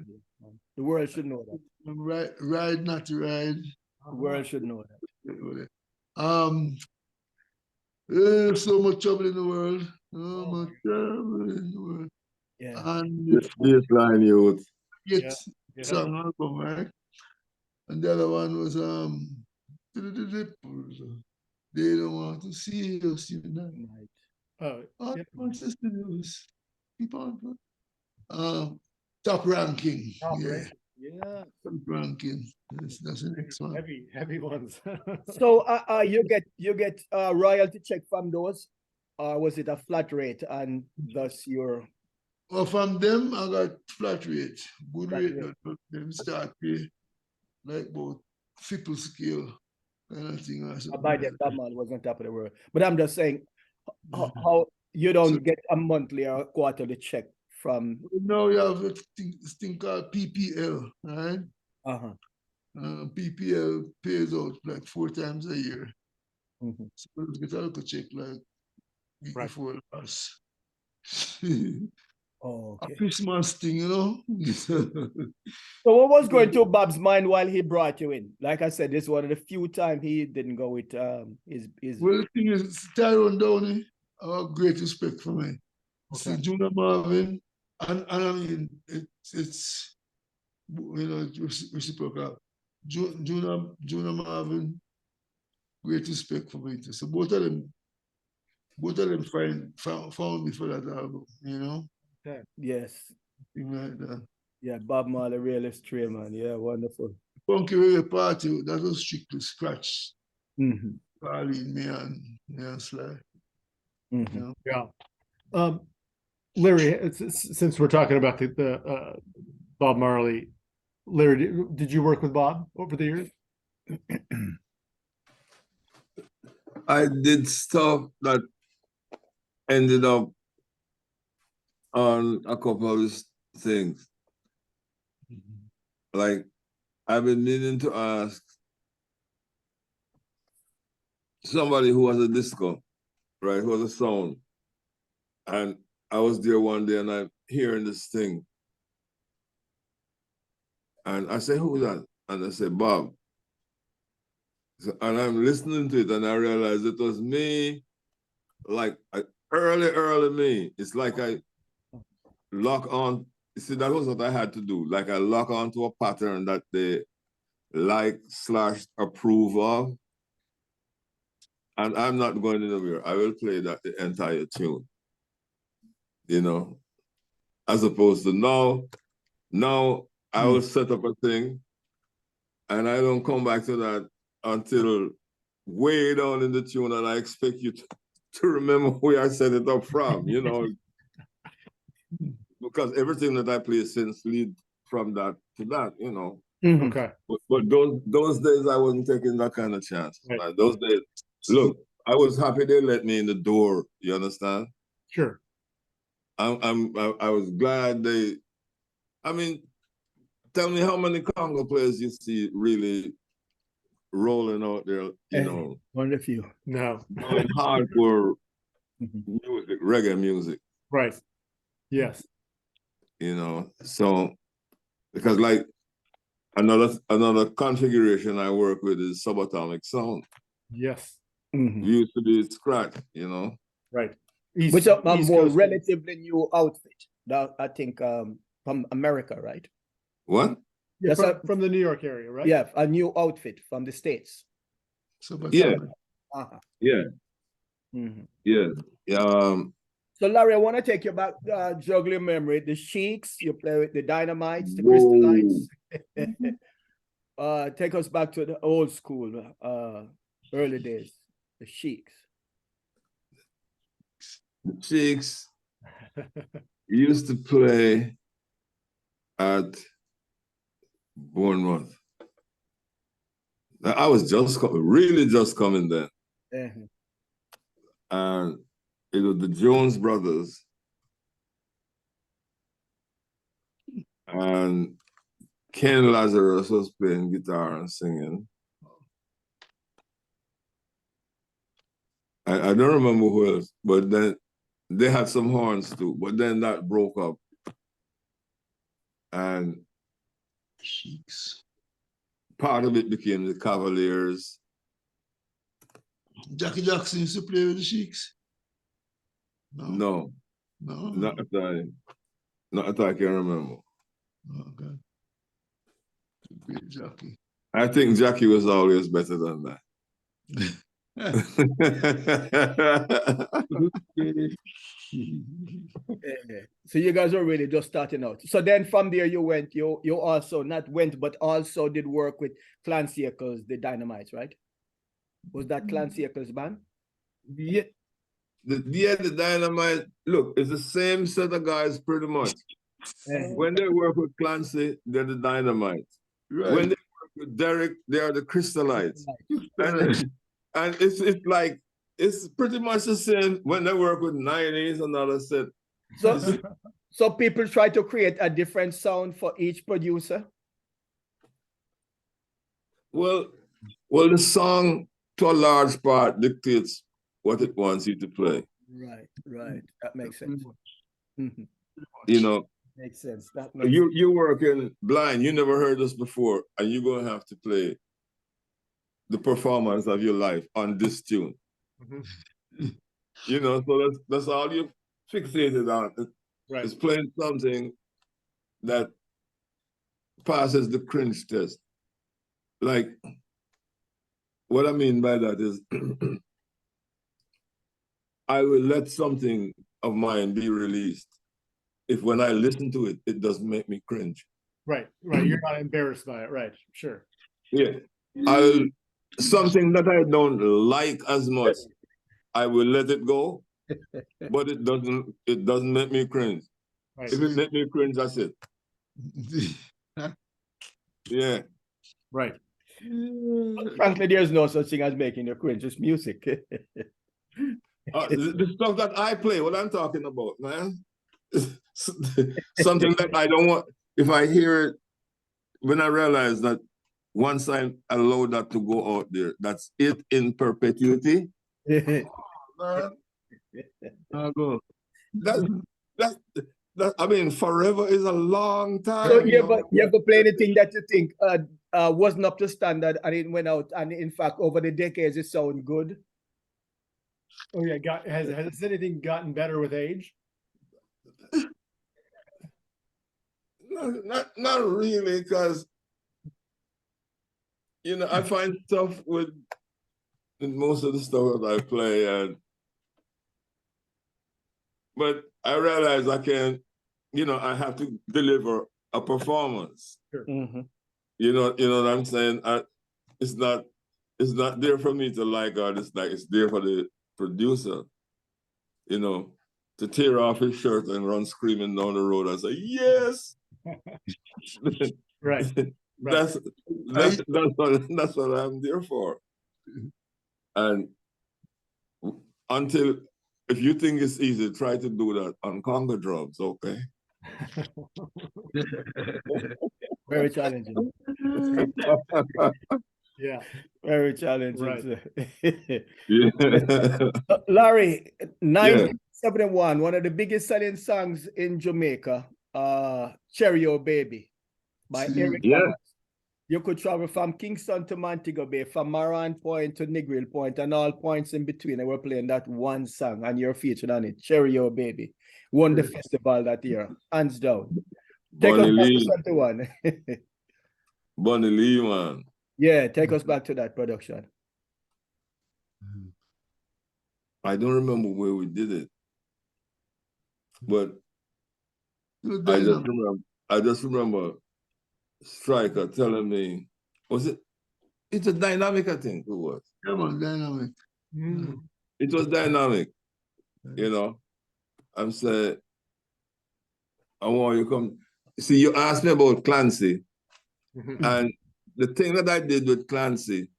The world should know that. Ride Not to Ride. The world should know that. There's so much trouble in the world. So much trouble in the world. Yeah. And Yes, line youth. song album, right? And the other one was They Don't Want to See Us Unite. Oh, All I want us to do is keep on. Top ranking. Top Yeah. ranking. Yeah. Top ranking. That's the next one. Heavy ones. So you get royalty check from those, or was it a flat rate and thus your Well, from them, I got flat rate. Good Flat rate. rate. But them start pay like about triple scale kind of thing. Or something by like then that. that man was on top of the world? But I'm just saying how you don't So- get a monthly or a quarterly check from Now you have a thing called PPL, right? uh-huh. PPL pays out like 4 times a year. Mhm. So let's get a little check like week Right. before last. Oh, A okay. Christmas thing, you know? So what was going through Bob's mind while he brought you in? Like I said, this is one of the few times he didn't go with his Well, the thing is, Tyrone Downey, I have great respect for me. See, Okay. Junor Marvin, and I mean, it's you know, it's reciprocal. Junor Marvin, great respect for me. So both of them found me for that album, you know? yes. Thing like that. Yeah, Bob Marley, realist tray, man. Yeah, wonderful. Funky Reggae Party, that was strictly scratch. Mhm. Carlene, me and Sly. Mhm. You know? Yeah. Larry, since we're talking about the Bob Marley, Larry, did you work with Bob over the years? I did stuff that ended up on a couple of his things. Like, I've been meaning to ask somebody who has a disco, right, who has a sound. And I was there one day and I'm hearing this thing. And I said, who's that? And I said, Bob. So, and I'm listening to it and I realized it was me, like early me. It's like I lock on. You see, that was what I had to do. Like I lock onto a pattern that they like/approve of. And I'm not going anywhere. I will play that the entire tune. You know, as opposed to now I will set up a thing and I don't come back to that until way down in the tune, and I expect you to remember where I set it up from, you know. Because everything that I play since lead from that to that, you know. Mhm. Okay. But those days I wasn't taking that kind of chance. Right. Like, those days, look, I was happy they let me in the door, you understand? Sure. I was glad they, I mean, tell me how many Congo players you see really rolling out there, you know, One of you. No. doing hardcore Mhm. music, reggae music, Right. Yes. you know. So because like another configuration I work with is subatomic sound. Yes. Mhm. We used to be scratch, you know. Right. Which are a East more Coast- relatively new outfit. That I think from America, right? What? Yeah, That's from the New York area, right? Yeah, a new outfit from the States. Yeah, Uh-huh. yeah, Mhm. yeah. So Larry, I want to take you back, jog your memory. The Sheiks, you play with the Dynamites, the Whoa. Crystalites. Take us back to the old school, early days. The Sheiks. Chicks used to play at Bournemouth. Now, I was really just coming then. Uh-huh. And it was the Jones brothers and Ken Lazarus was playing guitar and singing. I don't remember who else, but then they had some horns too, but then that broke up. And Sheiks. part of it became the Cavaliers. Jackie Jackson used to play with the Sheiks. No, No. not that I can remember. Okay. Great Jackie. I think Jackie was always better than that. So you guys were really just starting out. So then from there you went, you also not went, but also did work with Clancy Eccles, the Dynamites, right? Was that Clancy Eccles band? Yeah. The Dynamite, look, it's the same set of guys pretty much. When they work with Clancy, they're the Dynamite. Right. When they work with Derek, they are the Crystalites. And it's like, it's pretty much the same when they work with 90s, another set. So people try to create a different sound for each producer? Well, the song, to a large part, dictates what it wants you to play. Right. That makes sense. Mhm. You know, Makes sense. That makes you're working blind, you never heard this before, and you're going to have to play the performance of your life on this tune. You know, so that's all you're fixated on. Right. It's playing something that passes the cringe test. Like, what I mean by that is, I will let something of mine be released if when I listen to it, it doesn't make me cringe. Right. You're not embarrassed by it. Right. Sure. Yeah. Something that I don't like as much, I will let it go, but it doesn't make me cringe. Right. If it make me cringe, that's it. Yeah. Right. Frankly, there's no such thing as making you cringe. It's music. The stuff that I play, what I'm talking about, man. Something that I don't want. If I hear it, when I realize that once I allow that to go out there, that's it in perpetuity. That I mean, forever is a long time. So you ever play anything that you think wasn't up to standard and it went out, and in fact over the decades it sound good? Oh yeah, has anything gotten better with age? Not really, because you know, I find stuff with most of the stuff that I play, but I realize I can, you know, I have to deliver a performance. Sure. Mm-hmm. You know what I'm saying? It's not there for me to like art. It's there for the producer, you know, to tear off his shirt and run screaming down the road and say, yes. Right. That's what I'm there for. And until, if you think it's easy, try to do that on conga drums, okay? Very challenging. Yeah. Very challenging. Right. Yeah. Larry, 1971, one of the biggest selling songs in Jamaica, Cherry O Baby by Eric Kohler. You could travel from Kingston to Montego Bay, from Maran Point to Negril Point, and all points in between. And we're playing that one song, and you're featured on it. Cherry O Baby won the festival that year, hands down. Take us back to 71. Bunny Lee, man. Yeah, take us back to that production. I don't remember where we did it, but I just remember Striker telling me, it's a dynamic, I think it was. Come on, dynamic. Mm. It was dynamic, you know. I'm saying, I want you to come. See, you asked me about Clancy, and the thing that I did with Clancy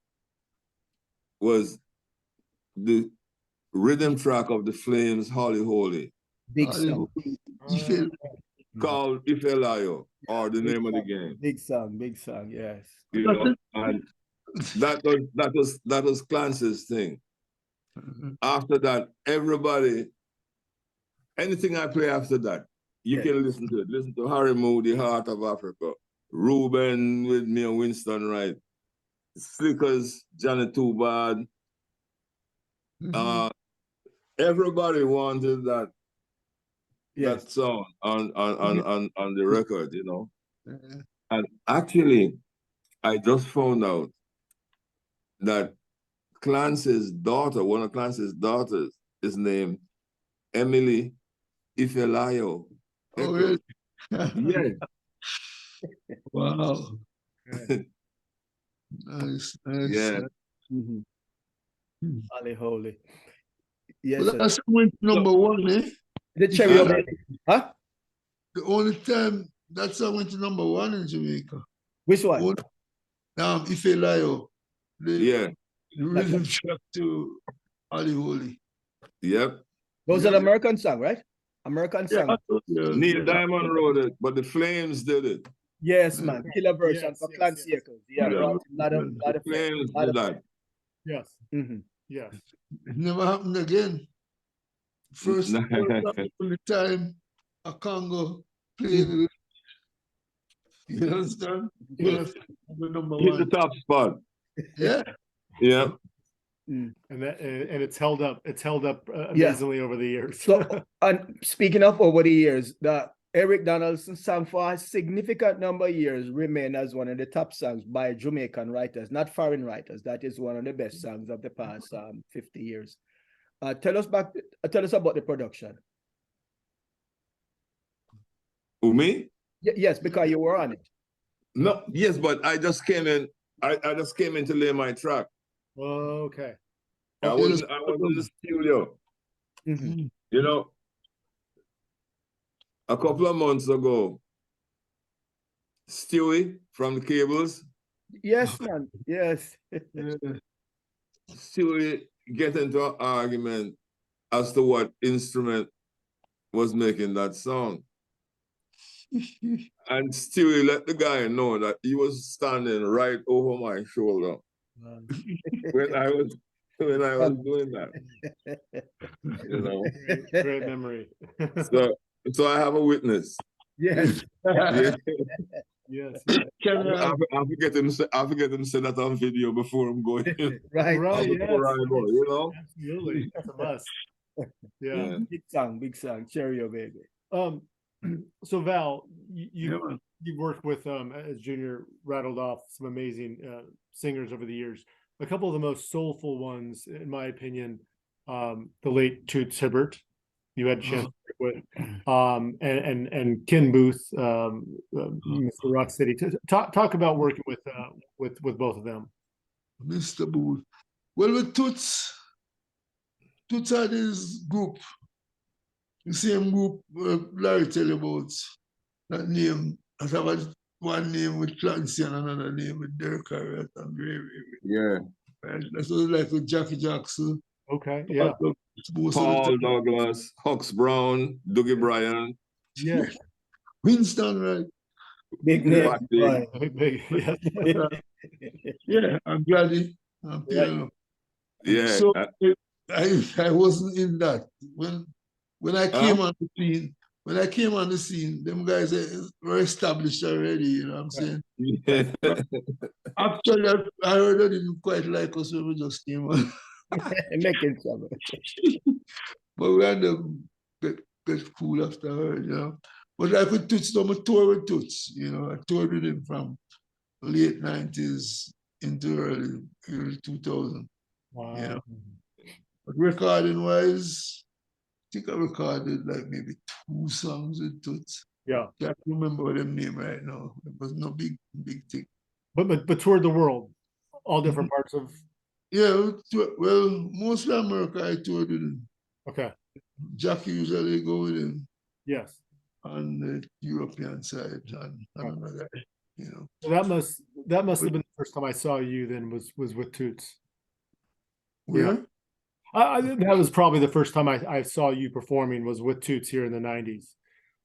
was the rhythm track of the Flames, Holy Holy. Big song. Called Ife Layo, or the name of the game. Big song, yes. You know, and that was Clancy's thing. After that, everybody, anything I play after that, you can listen to it. Listen to Harry Moody, Heart of Africa, Ruben with me and Winston Wright, Slickers, Johnny Too Bad. Everybody wanted that song on the record, you know. And actually, I just found out that Clancy's daughter, one of Clancy's daughters, is named Emily Ifelayo. Oh, really? Yes. Wow. Nice, nice. Yeah. Mhm. Hmm. Holy, holy. Yes, Well, sir. that's went number one, eh? The cherry Huh? baby. Huh? The only time that song went to number one in Jamaica. Which one? Only, Ifelayo, Yeah. the rhythm track to Holy Holy. Yep. Those Yeah. are the American song, right? American Yeah, song. Neil yeah. Diamond wrote it, but the Flames did it. Yes, man. Killer version Yes, for yes, Clan yes. Circles. Yeah, Yeah. brought a lot of The Flames lot did of that. Yes, Mhm. yes. It never happened again. First the time a Congo played it. You understand? First, number Hit the one. top spot. Yeah. Yeah. Mm. And it's held up. It's held up Yeah. amazingly over the years. So, and speaking of over the years, the Eric Donaldson song for a significant number of years remain as one of the top songs by Jamaican writers, not foreign writers. That is one of the best songs of the past 50 years. Tell us about the production. Who, me? Yes, because you were on it. No, yes, but I just came in. I just came in to lay my track. Okay. I was in the studio. Mhm. You know, a couple of months ago, Stewie from the Cables, Yes, man. Yes. Stewie get into an argument as to what instrument was making that song. And Stewie let the guy know that he was standing right over my shoulder when I was doing that. You know. Great memory. So I have a witness. Yes. Yeah. Yes. I forget him say that on video before I'm going in. Right. Right. Before I go, you know. Absolutely. That's a must. Yeah. Yeah. Big song, Cherry Baby. So Val, Yeah, man. you've worked with as Junior rattled off some amazing singers over the years. A couple of the most soulful ones, in my opinion, the late Toots Hibbert, you had a chance to work with, and Ken Booth, Mr. Rocksteady. Talk about working with both of them. Mr. Booth. Well, with Toots had his group, the same group Larry tell you about. That name, I have one name with Clancy and another name with Derek Harriet and Yeah. and that's what like with Jackie Jackson. Okay, yeah. Paul Douglas, Hux Brown, Dougie Bryan. Yeah. Winston, right? Big name. Right. Big, yeah. Yeah, I'm glad I'm piano. Yeah. So I wasn't in that. When I came on the scene, them guys were established already, you know what I'm saying? Yeah. Actually, I heard they didn't quite like us when we just came on. Making trouble. But we had to get cool after her, you know. But I could Toots them a tour with Toots, you know. I toured with him from late 90s into early 2000. Wow. You know. But recording wise, I think I recorded like maybe 2 songs with Toots. Yeah. I can't remember them name right now. It was no big thing. But toured the world, all different parts of. Yeah, well, mostly America I toured with him. Okay. Jackie usually go with him Yes. on the European side and another guy, you know. So that must have been the first time I saw you. Then was with Toots. Where? That was probably the first time I saw you performing was with Toots here in the 90s.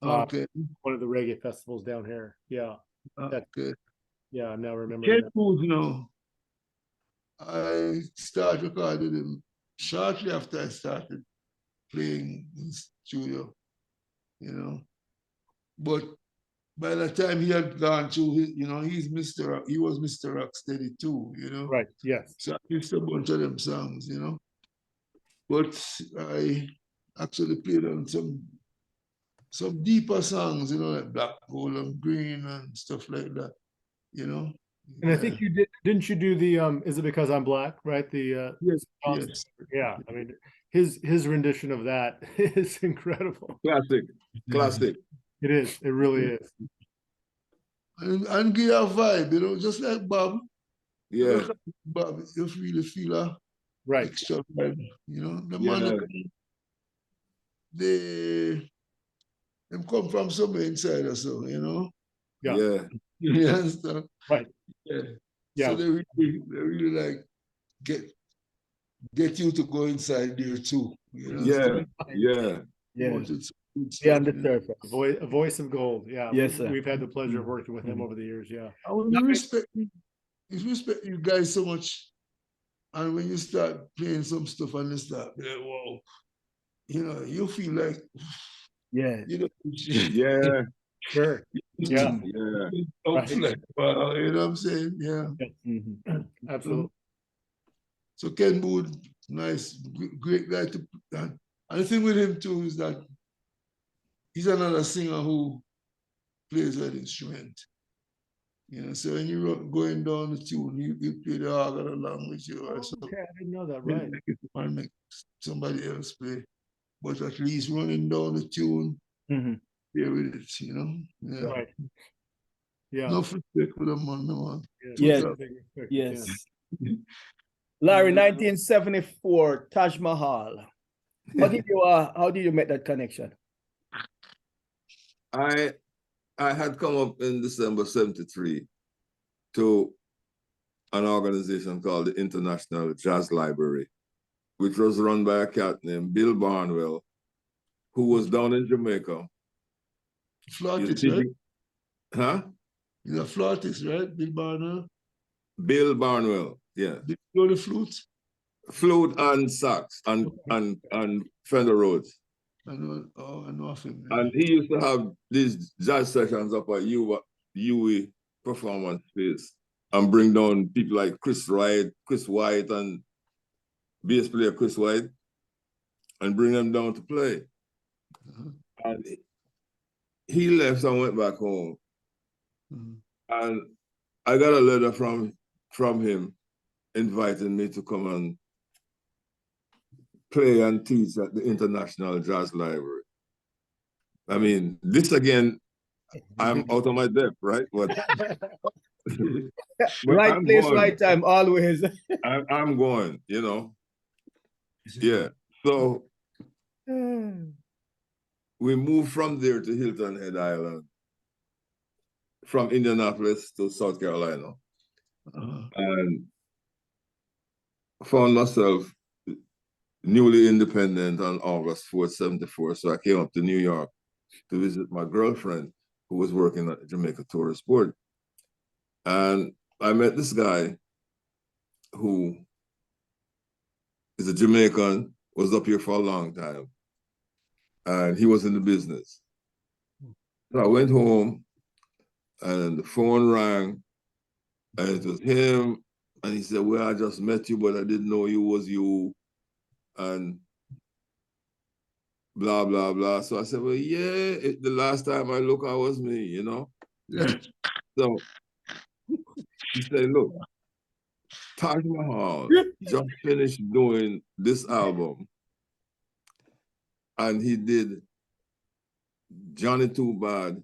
Okay. One of the reggae festivals down here. Yeah. Okay. Yeah, I'm now remembering. Ken Booth, you know, I started recording him shortly after I started playing in the studio, you know. But by the time he had gone through, he was Mr. Rocksteady too, you know. Right. Yes. So I used a bunch of them songs, you know. But I actually played on some deeper songs, you know, like Black, Gold, and Green and stuff like that, you know. And I think you didn't you do the Is It Because I'm Black, right? The yes. yeah. I mean, his rendition of that is incredible. Classic. It is. It really is. And give a vibe, you know, just like Bob. Yeah. Bob, you really feel a Right. extra vibe, you know. The Yeah. man, them come from somewhere inside or so, you know. Yeah. Yeah. You understand? Right. Yeah. Yeah. So they really like get you to go inside there too. You know? Yeah. Yeah. Yeah. Yeah. On the surface. A voice of gold. Yeah. Yes, sir. We've had the pleasure of working with him over the years. Yeah. I will respect you guys so much. And when you start playing some stuff and you start, whoa, you know, you feel like, Yeah. you know, Yeah. Sure. Yeah. Yeah. like, wow, you know what I'm saying? Yeah. Mhm. Absolutely. So Ken Boone, nice, great guy to, and the thing with him too is that he's another singer who plays an instrument. You know, so when you're going down the tune, you play the organ along with you. Or so. Okay, I didn't know that. Right. And make somebody else play, but at least running down the tune, there with it, you know. Yeah. Right. Yeah. No respect for the man, no one. Yes. Yeah. Yes. Larry, 1974, Taj Mahal. How did you make that connection? I had come up in December 73 to an organization called the International Jazz Library, which was run by a cat named Bill Barnwell, who was down in Jamaica. Flautist, right? Huh? He's a flautist, right? Bill Barnwell? Bill Barnwell, yeah. Did you know the flute? Flute and sax and Fender Rhodes. I know of him. And he used to have these jazz sessions up at UWE Performance Space and bring down people like Chris White and bass player Chris White and bring them down to play. And he left and went back home. And I got a letter from him inviting me to come and play and teach at the International Jazz Library. I mean, this again, I'm out of my depth, right? But right place, right time, always. I'm going, you know. Yeah. So we moved from there to Hilton Head Island, from Indianapolis to South Carolina. And found myself newly independent on August 4th, 74. So I came up to New York to visit my girlfriend who was working at the Jamaica Tourist Board. And I met this guy who is a Jamaican, was up here for a long time, and he was in the business. So I went home and the phone rang and it was him. And he said, well, I just met you, but I didn't know you was you. And blah, blah, blah. So I said, well, yeah, the last time I looked, I was me, you know? So he said, look, Taj Mahal just finished doing this album. And he did Johnny Too Bad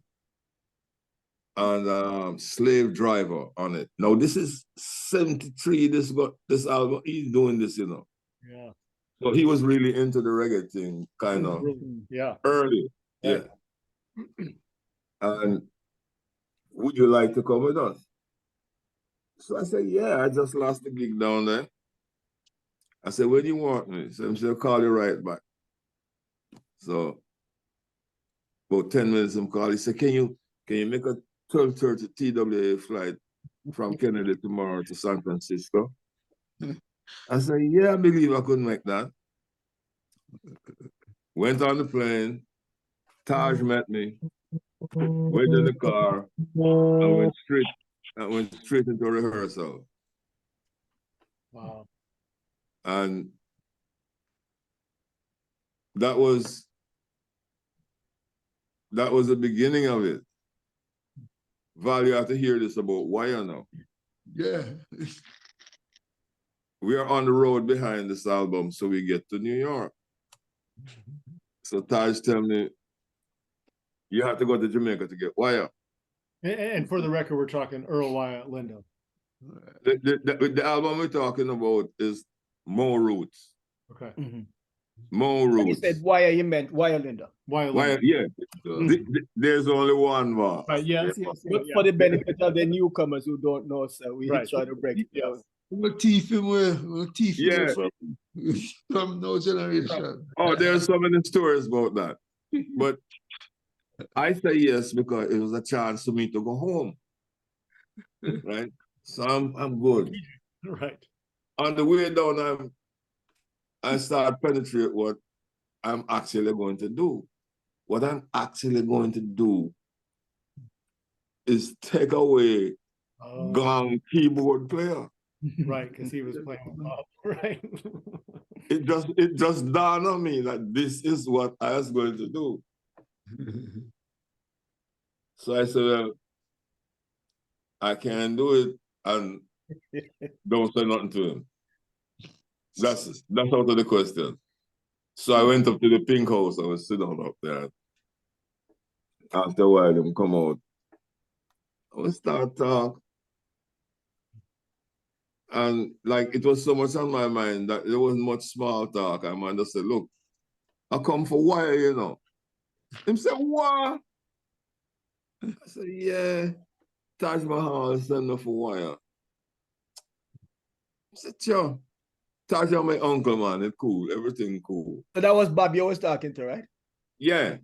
and Slave Driver on it. Now, this is 73, this album, he's doing this, you know. Yeah. So he was really into the reggae thing, kind of early. Yeah. And would you like to come with us? So I said, yeah, I just lost the gig down there. I said, where do you want me? So he said, I'll call you right back. So about 10 minutes, I'm calling. He said, can you make a 12:30 TWA flight from Kennedy tomorrow to San Francisco? I said, yeah, I believe I could make that. Went on the plane. Taj met me. Went in the car and went straight into rehearsal. Wow. And that was the beginning of it. Val, you have to hear this about Wire now. Yeah. we are on the road behind this album, so we get to New York. So Taj tell me, you have to go to Jamaica to get wire. And for the record, we're talking Earl Wyatt Lindo. The album we're talking about is More Roots. Okay. More When you Roots. said wire, you meant wire, Linda. Wyatt Wire, Lindo. yeah. There's only one bar. Right, yes. But for the benefit of the newcomers who don't know, so we try to break it down. We're teething Yeah. from no generation. Oh, there's so many stories about that. But I say yes because it was a chance for me to go home. Right? So I'm good. Right. On the way down, I start penetrate what I'm actually going to do. What I'm actually going to do is take away gong keyboard player. Right, because he was playing with Bob. Right. It just dawned on me that this is what I was going to do. So I said, well, I can't do it and don't say nothing to him. That's out of the question. So I went up to the Pink House. I was sitting up there. After a while, them come out. We start talk. And like it was so much on my mind that there wasn't much small talk. I man just said, look, I come for wire, you know. Him said, what? I said, yeah, Taj Mahal send me for wire. I said, sure. Taj is my uncle, man. It's cool. Everything cool. So that was Bob you was talking to, right? Yeah.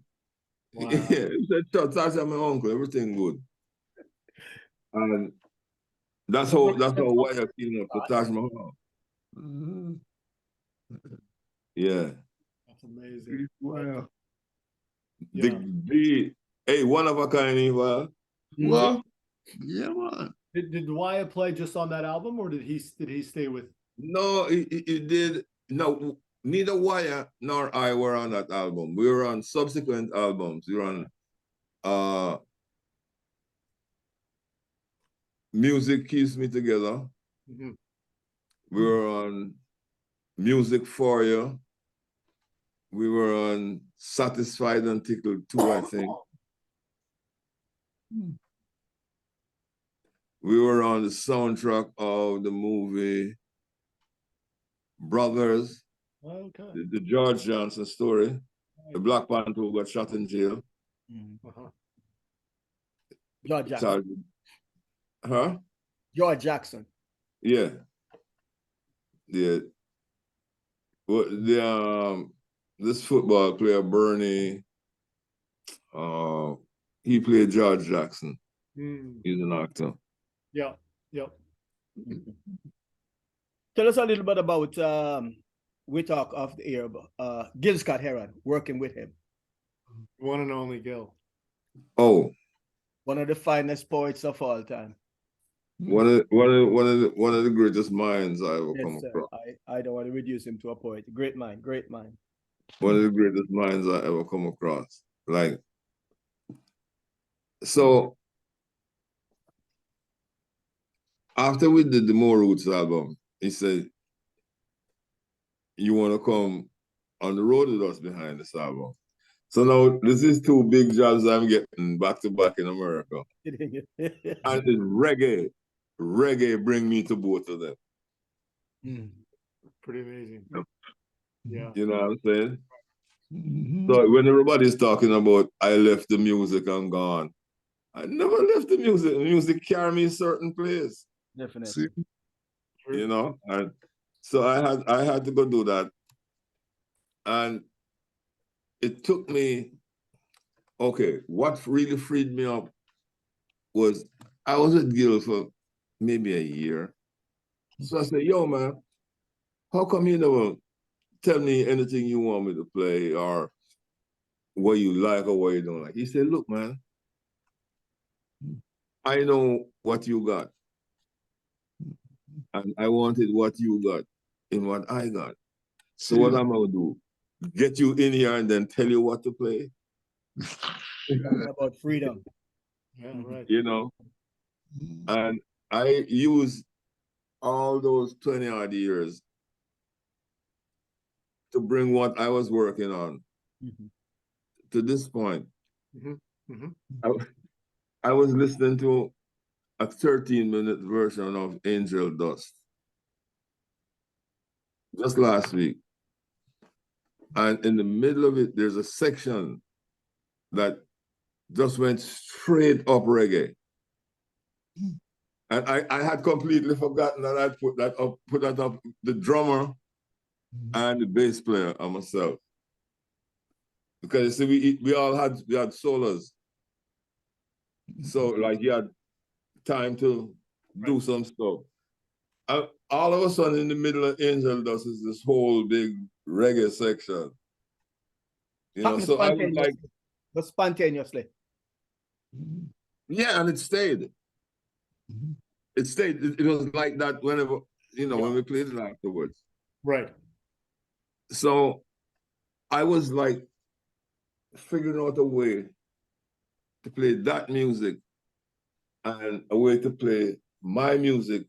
Wow. Yeah. He said, sure, Taj is my uncle. Everything good. And that's how wire came up to Taj Mahal. Yeah. That's amazing. Wow. Hey, one of a kind, Eva. Well, yeah, man. Did Wyatt play just on that album, or did he stay with? No, he did. No, neither Wire nor I were on that album. We were on subsequent albums. We were on Music Keeps Me Together. We were on Music For You. We were on Satisfied and Tickled 2, I think. We were on the soundtrack of the movie Brothers, the George Johnson story, the Black Panther who got shot in jail. George Jackson. Huh? George Jackson. Yeah. Yeah. Well, this football player, Bernie, he played George Jackson. He's an actor. Yeah. Tell us a little bit about we talk off the air about Gil Scott-Heron, working with him. One and only Gil. Oh. One of the finest poets of all time. One of the greatest minds I ever come across. I don't want to reduce him to a poet. Great mind. One of the greatest minds I ever come across. Like, so after we did the More Roots album, he said, you want to come on the road with us behind this album? So now this is 2 big jobs I'm getting back to back in America. And it's reggae. Reggae bring me to both of them. Pretty amazing. Yeah. You know what I'm saying? So when everybody's talking about I left the music and gone, I never left the music. The music carried me a certain place. Definitely. See? You know? And so I had to go do that. And it took me, okay, what really freed me up was I was at Gil for maybe a year. So I said, yo, man, how come you never tell me anything you want me to play or what you like or what you don't like? He said, look, man, I know what you got. And I wanted what you got in what I got. So what I'm going to do, get you in here and then tell you what to play? About freedom. Yeah, right. You know? And I use all those 20 odd years to bring what I was working on to this point. I was listening to a 13-minute version of Angel Dust just last week. And in the middle of it, there's a section that just went straight up reggae. And I had completely forgotten that I'd put that up, the drummer and the bass player and myself. Because you see, we had solos. So like you had time to do some stuff. All of a sudden in the middle of Angel Dust is this whole big reggae section. You know, so I was like, but spontaneously. yeah, and it stayed. It stayed. It was like that whenever, you know, when we played it afterwards. Right. So I was like figuring out a way to play that music and a way to play my music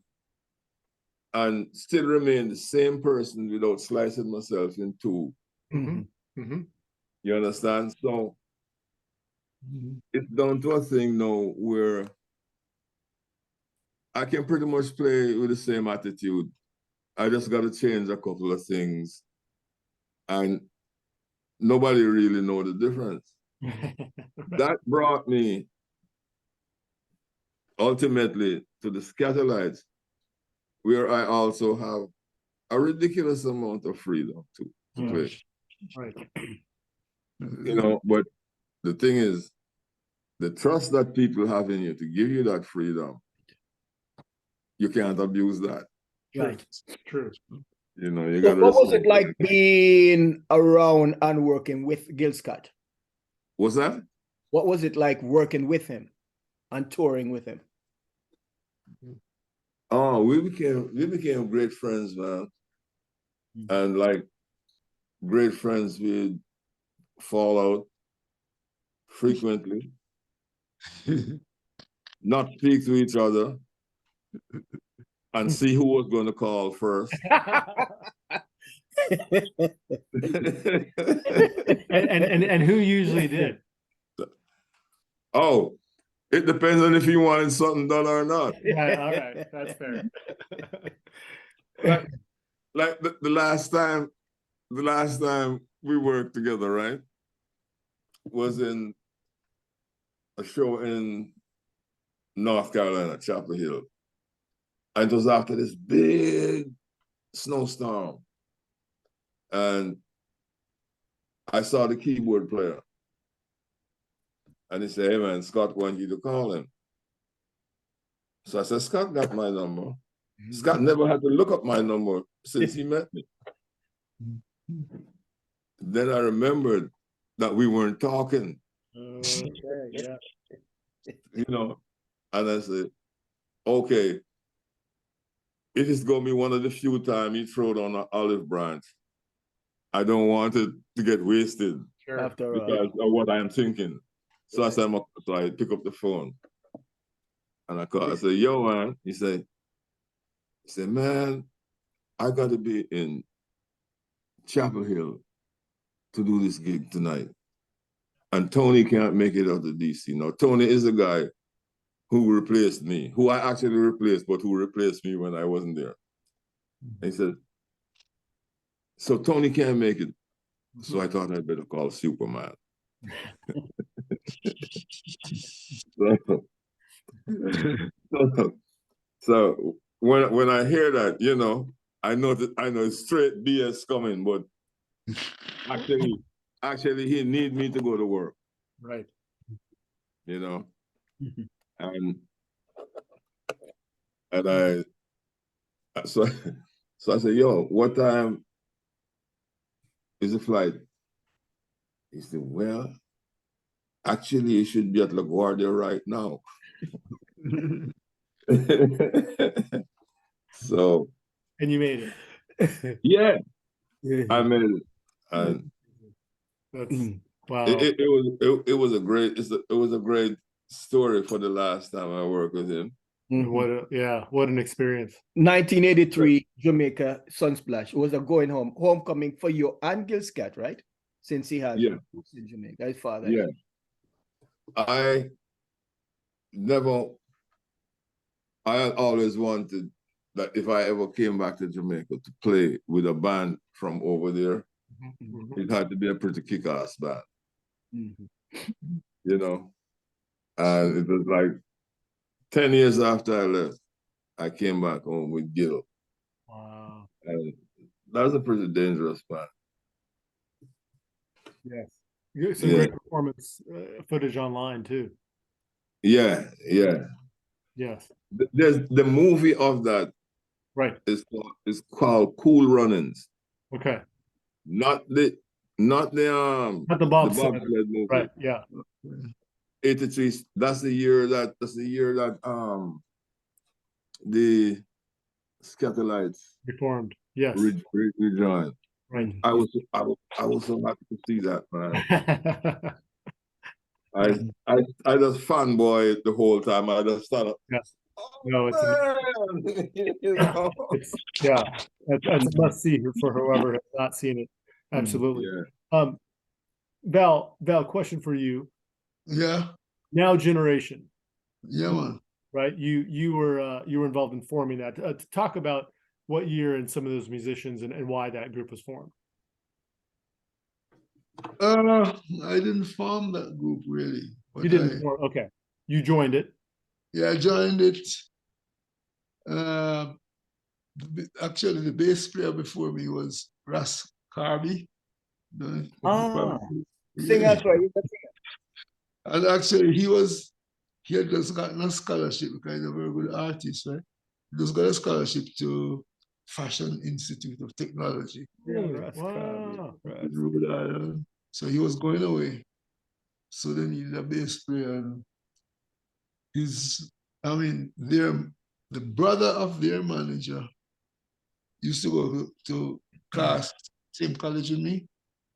and still remain the same person without slicing myself in two. You understand? So it's down to a thing now where I can pretty much play with the same attitude. I just got to change a couple of things. And nobody really know the difference. That brought me ultimately to the Skatalites, where I also have a ridiculous amount of freedom to play. Right. You know, but the thing is, the trust that people have in you to give you that freedom, you can't abuse that. Right. True. You know, you So got. what was it like being around and working with Gil Scott? What's that? What was it like working with him and touring with him? Oh, we became great friends, man. And like great friends, we'd fall out frequently, not speak to each other, and see who was going to call first. and who usually did? Oh, it depends on if you wanted something done or not. Yeah, all right, that's fair. Like the last time we worked together, right, was in a show in North Carolina, Chapel Hill. And it was after this big snowstorm. And I saw the keyboard player. And he said, hey man, Scott wants you to call him. So I said, Scott got my number. Scott never had to look up my number since he met me. Then I remembered that we weren't talking. Okay, yeah. You know, and I said, okay, it is going to be one of the few times you throw down an olive branch. I don't want it to get wasted because of what I'm thinking. So I said, so I pick up the phone and I call. I said, yo, man. He said, man, I got to be in Chapel Hill to do this gig tonight. And Tony can't make it out to DC. Now, Tony is a guy who replaced me, who I actually replaced, but who replaced me when I wasn't there. And he said, so Tony can't make it. So I thought I'd better call Superman. So when I hear that, you know, I know straight BS coming, but actually he need me to go to work. Right. You know, and I so I said, yo, what time is the flight? He said, well, actually you should be at LaGuardia right now. So and you made it. Yeah, I made it. And that's wow. It was a great story for the last time I worked with him. And what an experience. 1983 Jamaica Sunsplash. It was a going home homecoming for you and Gil Scott, right? Since he has roots in Jamaica, his father. Yeah. I had always wanted that if I ever came back to Jamaica to play with a band from over there, it had to be a pretty kick-ass band. You know? And it was like 10 years after I left, I came back home with Gil. Wow. And that was a pretty dangerous band. Yes. Some great performance footage online too. Yeah. Yes. There's the movie of that. Right. It's called Cool Runnings. Okay. Not the bobsled movie. Right. Yeah. 83. That's the year that the Skatalites Reformed. Yes. Rejoined. Right. I was so happy to see that, man. I just fanboy the whole time. I just thought, yes. No, it's that's a must see for whoever has not seen it. Absolutely. Yeah. Val, question for you. Yeah. Now generation. Yeah, man. Right. You were involved in forming that. To talk about what year and some of those musicians and why that group was formed. I didn't form that group really. You didn't form, okay. You joined it. Yeah, I joined it. Actually, the bass player before me was Ras Carby. Singer, sorry. And actually, he had just gotten a scholarship because he's a very good artist, right? He just got a scholarship to Fashion Institute of Technology. Wow. So he was going away. So they needed a bass player. And the brother of their manager used to go to class, same college with me,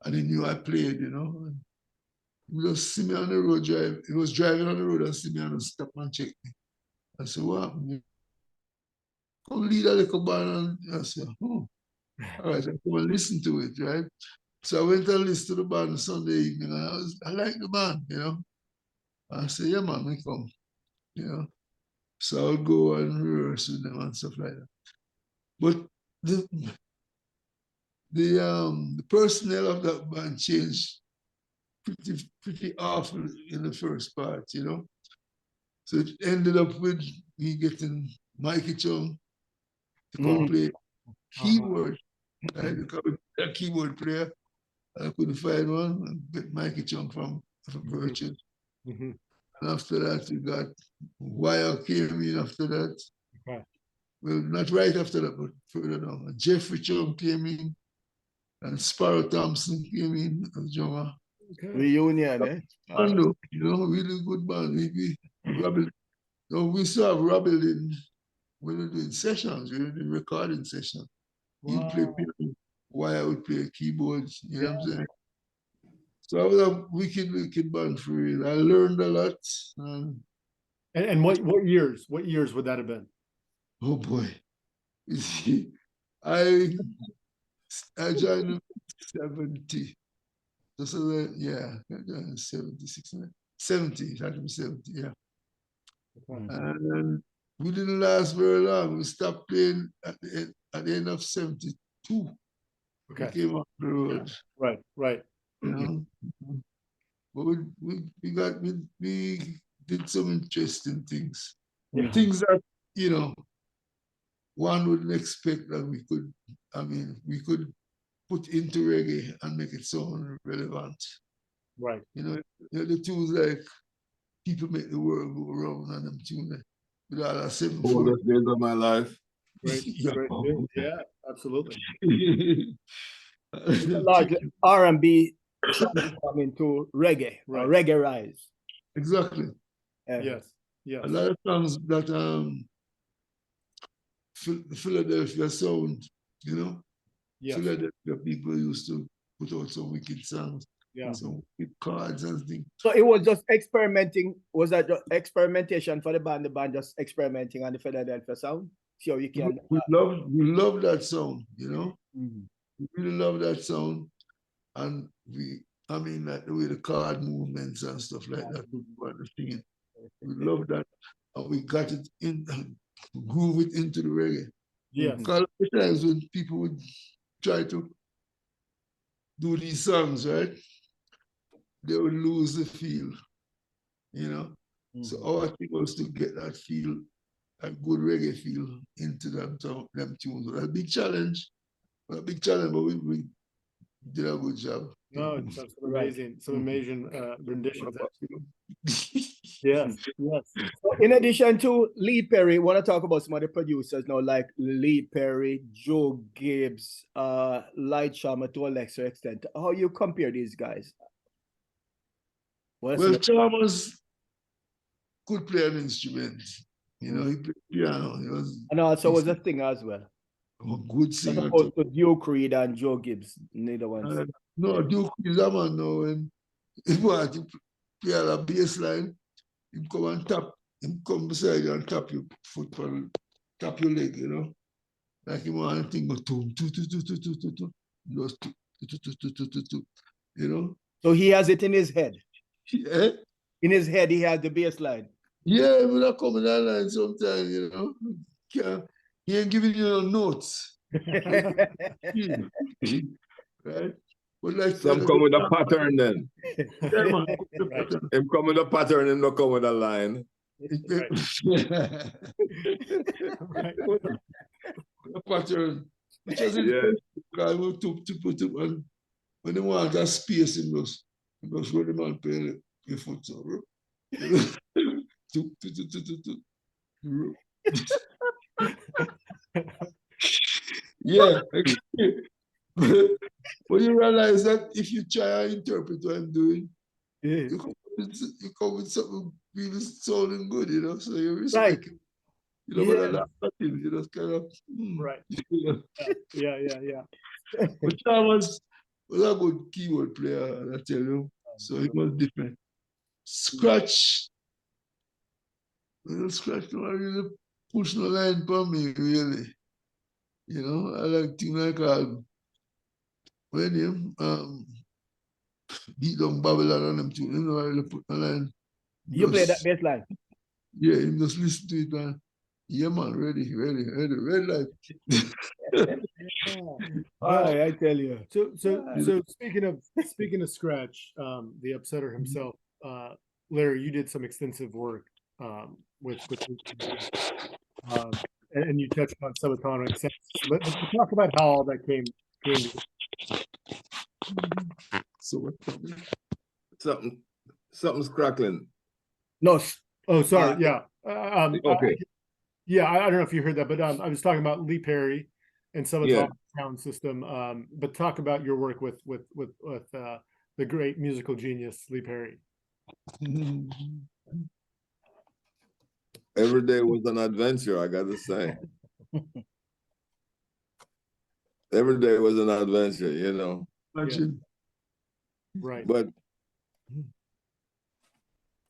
and he knew I played, you know. And he just see me on the road drive. He was driving on the road and see me and stop and check me. I said, what? Come lead a little band. And I said, oh. All right, I come and listen to it, right? So I went and listened to the band Sunday evening, and I like the band, you know. I said, yeah, man, we come, you know. So I'll go and rehearse with them and stuff like that. But the personnel of that band changed pretty awful in the first part, you know. So it ended up with me getting Mikey Chung to come play keyboard. I had to come a keyboard player. I couldn't find one and get Mikey Chung from Virgin. And after that, we got Wire came in after that. Okay. Well, not right after that, but further down. And Jeffrey Chung came in, and Sparrow Thompson came in as drummer. Okay. Reunion, eh? You know, really good band. We still have Robbie in when we were doing sessions, we were doing recording sessions. Wow. He'd play piano, Wire would play keyboards, you know what I'm saying? So I was a wicked band for real. I learned a lot. And what years would that have been? Oh boy. You see, I joined in 70. So yeah, 76, 70, it had to be 70, yeah. And we didn't last very long. We stopped playing at the end of 72. Okay. We came off the road. Right. You know? But we did some interesting things. Yeah. Things that, you know, one wouldn't expect that we could put into reggae and make it sound relevant. Right. You know, the tunes like People Make the World Go Round and them tunes with all that 7/4. Best days of my life. Great. Yeah, absolutely. Large R&B coming to reggae, right? Reggae rise. Exactly. Yes. A lot of songs that Philadelphia sound, you know. Yes. Philadelphia people used to put out some wicked songs. Yeah. So with cards and things. So it was just experimenting. Was that just experimentation for the band just experimenting on the Philadelphia sound? See how you can. We love that sound, you know. Mhm. We really love that sound. And I mean, like the way the card movements and stuff like that, we want to sing it. We love that. And we got it in, groove it into the reggae. Yes. Because a lot of times when people would try to do these songs, right, they would lose the feel, you know. So our thing was to get that feel, a good reggae feel into them tunes. It was a big challenge, but we did a good job. No, it's some amazing renditions. Yes, yes. In addition to Lee Perry, want to talk about some of the producers now, like Lee Perry, Joe Gibbs, Light Sharma to a lesser extent. How you compare these guys? Well, Chalmers could play an instrument. You know, he played piano. He was, and also was a singer as well. A good singer. As opposed to Duke Reed and Joe Gibbs, neither one. No, Duke is a man now. When he want to play a bass line, he come and tap, him come beside you and tap your foot, tap your leg, you know. Like he want to think, you know. So he has it in his head. Yeah. In his head, he has the bass line. Yeah, when I come in that line sometimes, you know. He ain't giving you no notes. Right? But like some come with a pattern then. Yeah, man. Right. Him come with a pattern and not come with a line. A pattern. Which is because we took put up and when they want that space in those where the man play your foot so yeah. But you realize that if you try and interpret what I'm doing, you come with something really sounding good, you know. So you respect it. You know, but laugh at him, you just kind of right. You know? Yeah. But Thomas was a good keyboard player, I tell you. So he was different. Scratch. Scratch don't really push the line for me, really. You know, I like things like when him beat down Babylon on them too. You know, I really put the line. You play that bass line? Yeah, you just listen to it, man. Yeah, man, ready, red light. I tell you. So speaking of Scratch, the upsetter himself, Larry, you did some extensive work with and you touched on Subatomic. Let's talk about how all that came to. So what? Something's crackling. No. Oh, sorry. Yeah. Okay. I don't know if you heard that, but I was talking about Lee Perry and Subatomic sound system. But talk about your work with the great musical genius Lee Perry. Every day was an adventure, I gotta say. Every day was an adventure, you know. Yeah. Right. But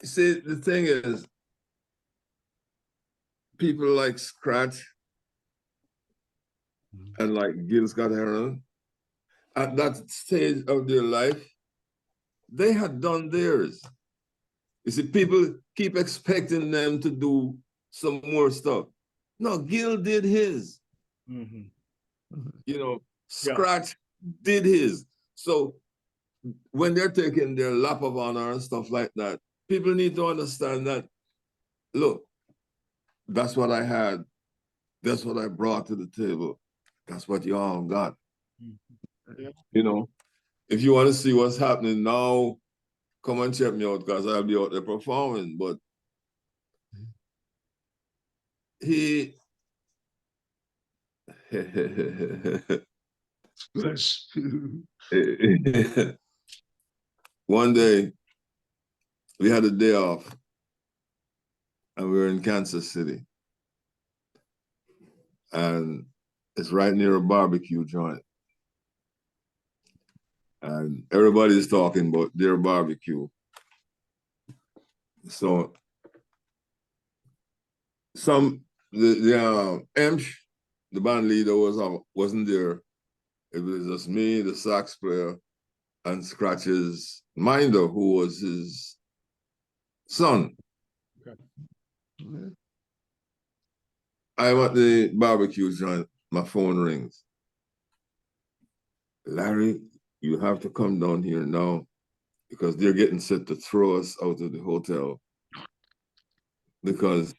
see, the thing is, people like Scratch and like Gil Scott-Heron, at that stage of their life, they had done theirs. You see, people keep expecting them to do some more stuff. No, Gil did his. You know, Scratch did his. So when they're taking their lap of honor and stuff like that, people need to understand that, look, that's what I had. That's what I brought to the table. That's what y'all got. You know, if you want to see what's happening now, come and check me out because I'll be out there performing. But he one day we had a day off and we were in Kansas City. And it's right near a barbecue joint. and everybody's talking about their barbecue. So the Emsh, the band leader wasn't there. It was just me, the sax player, and Scratch's Minder, who was his son. Okay. I'm at the barbecue joint, my phone rings. Larry, you have to come down here now because they're getting set to throw us out of the hotel because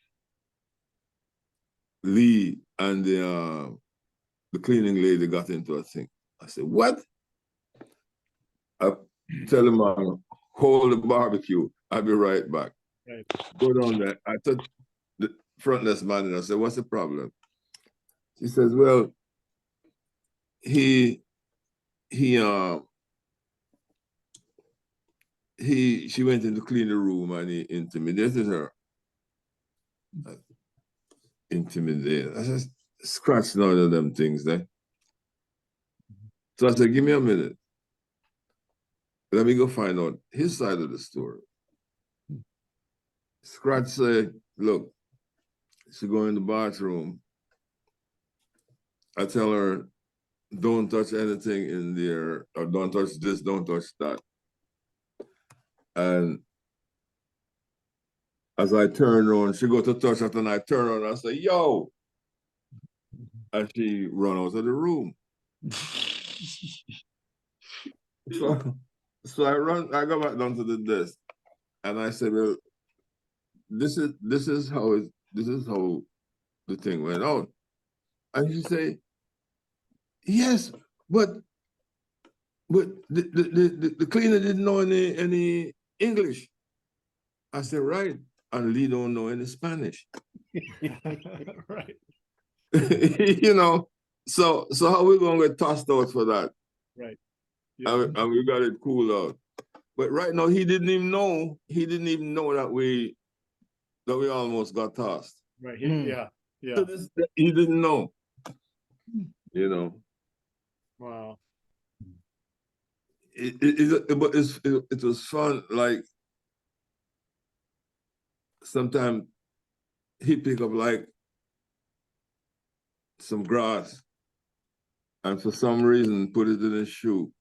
Lee and the cleaning lady got into a thing. I said, what? I tell him, hold the barbecue. I'll be right back. Right. Go down there. I took the front desk man and I said, what's the problem? She says, well, she went in to clean the room and he intimidated her. Intimidated. I just scratched none of them things there. So I said, give me a minute. Let me go find out his side of the story. Scratch said, look, she go in the bathroom. I tell her, don't touch anything in there, or don't touch this, don't touch that. And as I turn around, she go to touch it, and I turn around and I say, yo. And she run out of the room. So I go back down to the desk and I said, well, this is how the thing went out. And she say, yes, but the cleaner didn't know any English. I said, right. And Lee don't know any Spanish. Right. You know, so how we gonna get tossed out for that? Right. Yeah. And we got it cooled out. But right now he didn't even know that we almost got tossed. Right. Yeah. Yeah. He didn't know. You know. Wow. It was fun. Like sometimes he pick up like some grass and for some reason put it in his shoe.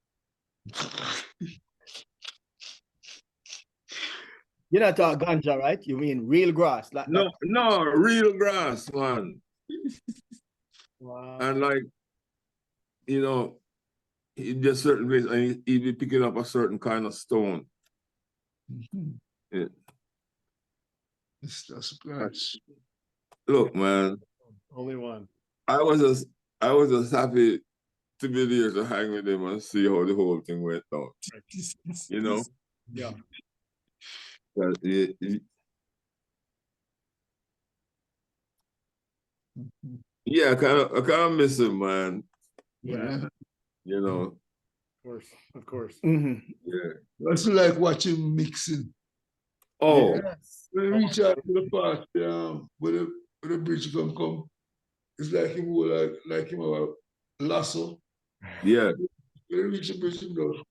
You're not talking ganja, right? You mean real grass? Like no, real grass, man. Wow. And like, you know, he just certain ways, and he'd be picking up a certain kind of stone. Yeah. That's scratch. Look, man. Only one. I was just happy to be there to hang with him and see how the whole thing went down. You know? Yeah. Yeah, I kind of miss him, man. Yeah. You know. Of course. Mm-hmm. Yeah. That's like watching mixing. Oh. Yes. When we reach out to the part where the bridge come, it's like him like him a lasso. Yeah. When we reach the bridge, go.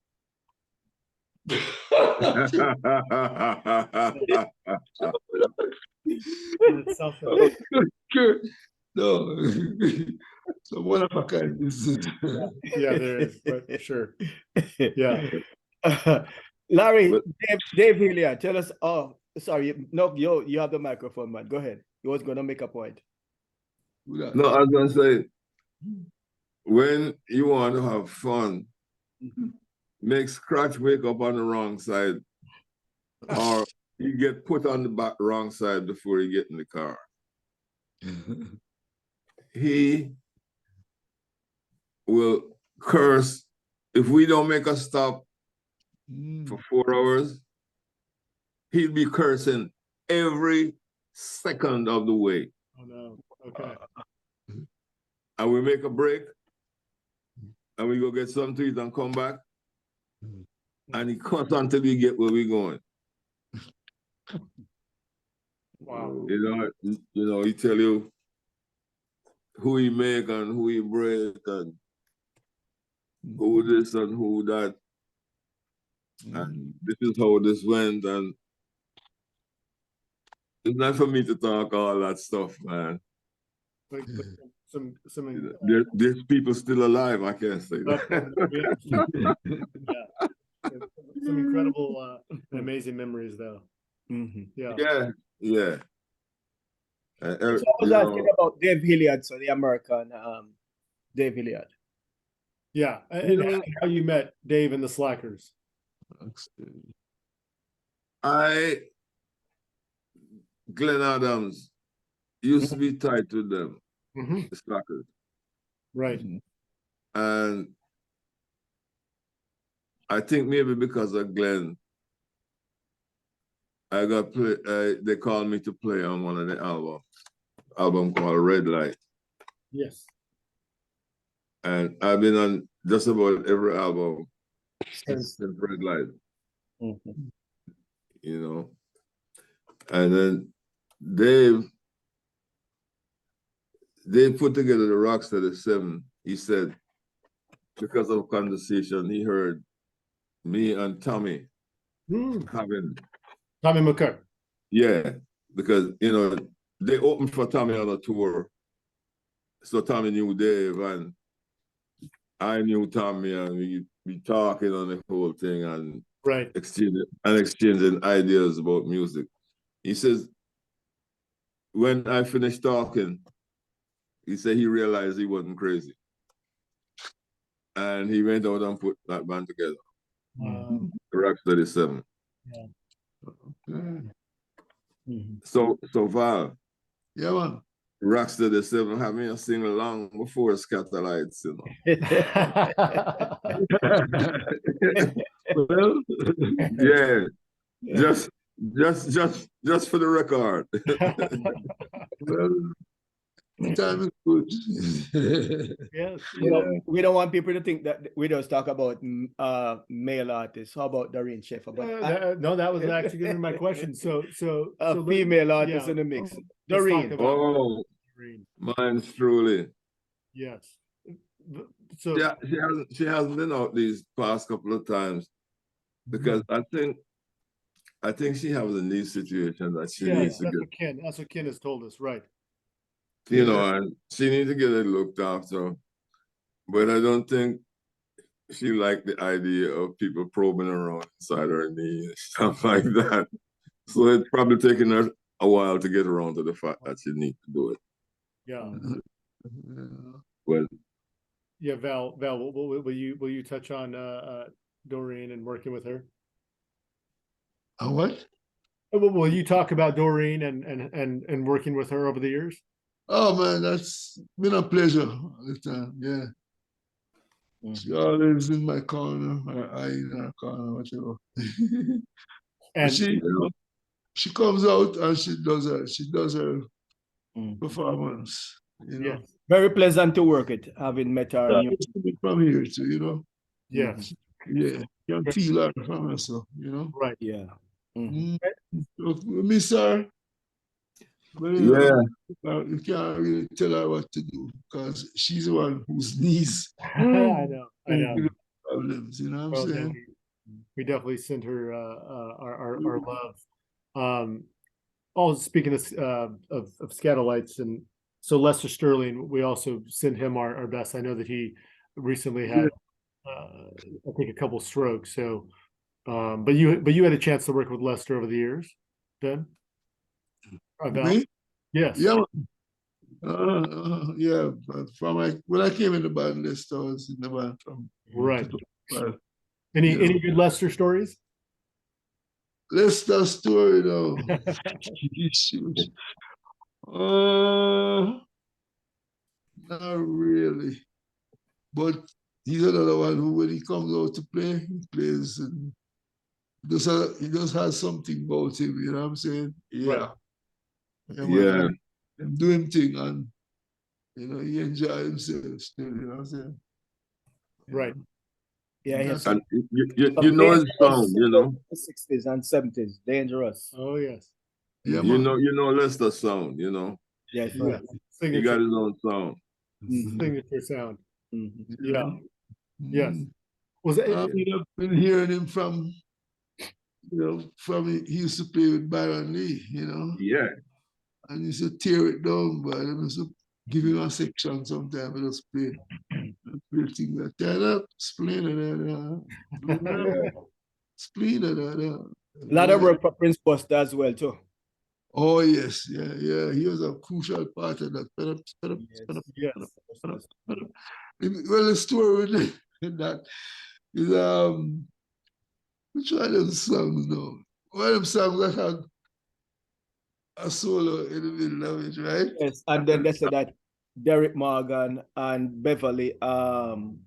No, so one of a kind. Yeah, there is, but sure. Yeah. Larry, Dave Hillyard, tell us. Oh, sorry, no, you have the microphone, man. Go ahead. You was gonna make a point. No, I was gonna say, when you want to have fun, make Scratch wake up on the wrong side, or you get put on the wrong side before you get in the car. He will curse if we don't make a stop for 4 hours. He'll be cursing every second of the way. Oh no. Okay. And we make a break, and we go get something to eat and come back, and he cuts until we get where we're going. Wow. You know, he tell you who he make and who he break and who this and who that. And this is how this went, and it's not for me to talk all that stuff, man. But some There's people still alive, I can't say that. some incredible, amazing memories, though. Yeah. So I was asking about Dave Hillyard, so the American Dave Hillyard. Yeah, and how you met Dave and the Slackers. Glenn Adams used to be tied to them, the Slackers. Right. And I think maybe because of Glenn, they called me to play on one of the album called Red Light. Yes. And I've been on just about every album since Red Light. You know. And then they put together the Rocksteady 7. He said, because of conversation, he heard me and Tommy having Tommy McCurk. Yeah, because they opened for Tommy on a tour. So Tommy knew Dave and I knew Tommy, and we talking on the whole thing and exchanging ideas about music. He says, when I finished talking, he said he realized he wasn't crazy. And he went out and put that band together. The Rocksteady 7. So Val. Yeah, man. Rocksteady 7 had me sing along before Skatalites, Well, yeah. Just for the record. Well, time is good. Yes. We don't want people to think that we just talk about male artists. How about Doreen Sheffer? But No, that was actually going to be my question. So female artist in the mix. Doreen. Oh, mine's truly. Yes. So yeah, she hasn't been out these past couple of times because I think she has a knee situation that she needs to get. That's what Ken has told us, right? And she needs to get it looked after. But I don't think she liked the idea of people probing around inside her knee and stuff like that. So it's probably taking her a while to get around to the fact that she needs to do it. Yeah. Well. Yeah, Val, will you touch on Doreen and working with her? What? Will you talk about Doreen and working with her over the years? Oh man, that's been a pleasure all the time. Yeah. She always in my corner, or I in her corner, whatever. And she comes out and she does her performance. Yes. Very pleasant to work with, having met her. From here too, Yes. Yeah. You can feel her from her, so, Right. Yeah. Miss her. You can't really tell her what to do because she's the one whose knees. I know. Problems, you know what I'm saying? We definitely send her our love. Speaking of Skatalites, and so Lester Sterling, we also send him our best. I know that he recently had, I think, a couple strokes. So, but you had a chance to work with Lester over the years, Ben? Me? Yes. Yeah. Yeah. When I came in the band, Lester was in the band from. Right. Any good Lester stories? Lester story though. Not really. But he's another one who, when he comes out to play, he plays and he just has something about him, you know what I'm saying? Yeah. Yeah. And doing thing and he enjoys himself still, you know what I'm saying? Right. Yeah, and you know his song, The 60s and 70s, dangerous. Oh yes. Yeah, you know Lester's sound, Yes, right. He got his own sound. Signature sound. Mm-hmm. Yeah. Yes. Was it? I've been hearing him from you know, he used to play with Byron Lee, you know. Yeah. And he used to tear it down, but I used to give him a section sometimes and just play things like turn up, spleen, spleen. A lot of work for Prince Buster as well, too. Oh, yes, yeah. He was a crucial part of that. Well, the story with that is, which one of them songs now? One of them songs that had a solo in the middle of it, right? Yes, and then they said that Derek Morgan and Beverly. One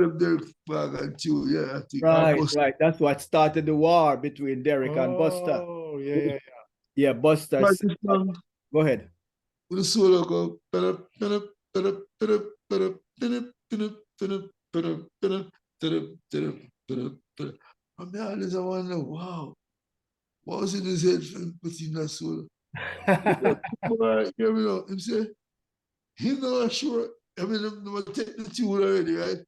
of Derek Morgan too, yeah. I think. Right. That's what started the war between Derek and Buster. Oh, yeah. Yeah, Buster. Go ahead. With the solo go. I mean, I always wonder, wow, what was in his head for putting that solo? You know, him say, he not sure. I mean, I'm take the tune already, right?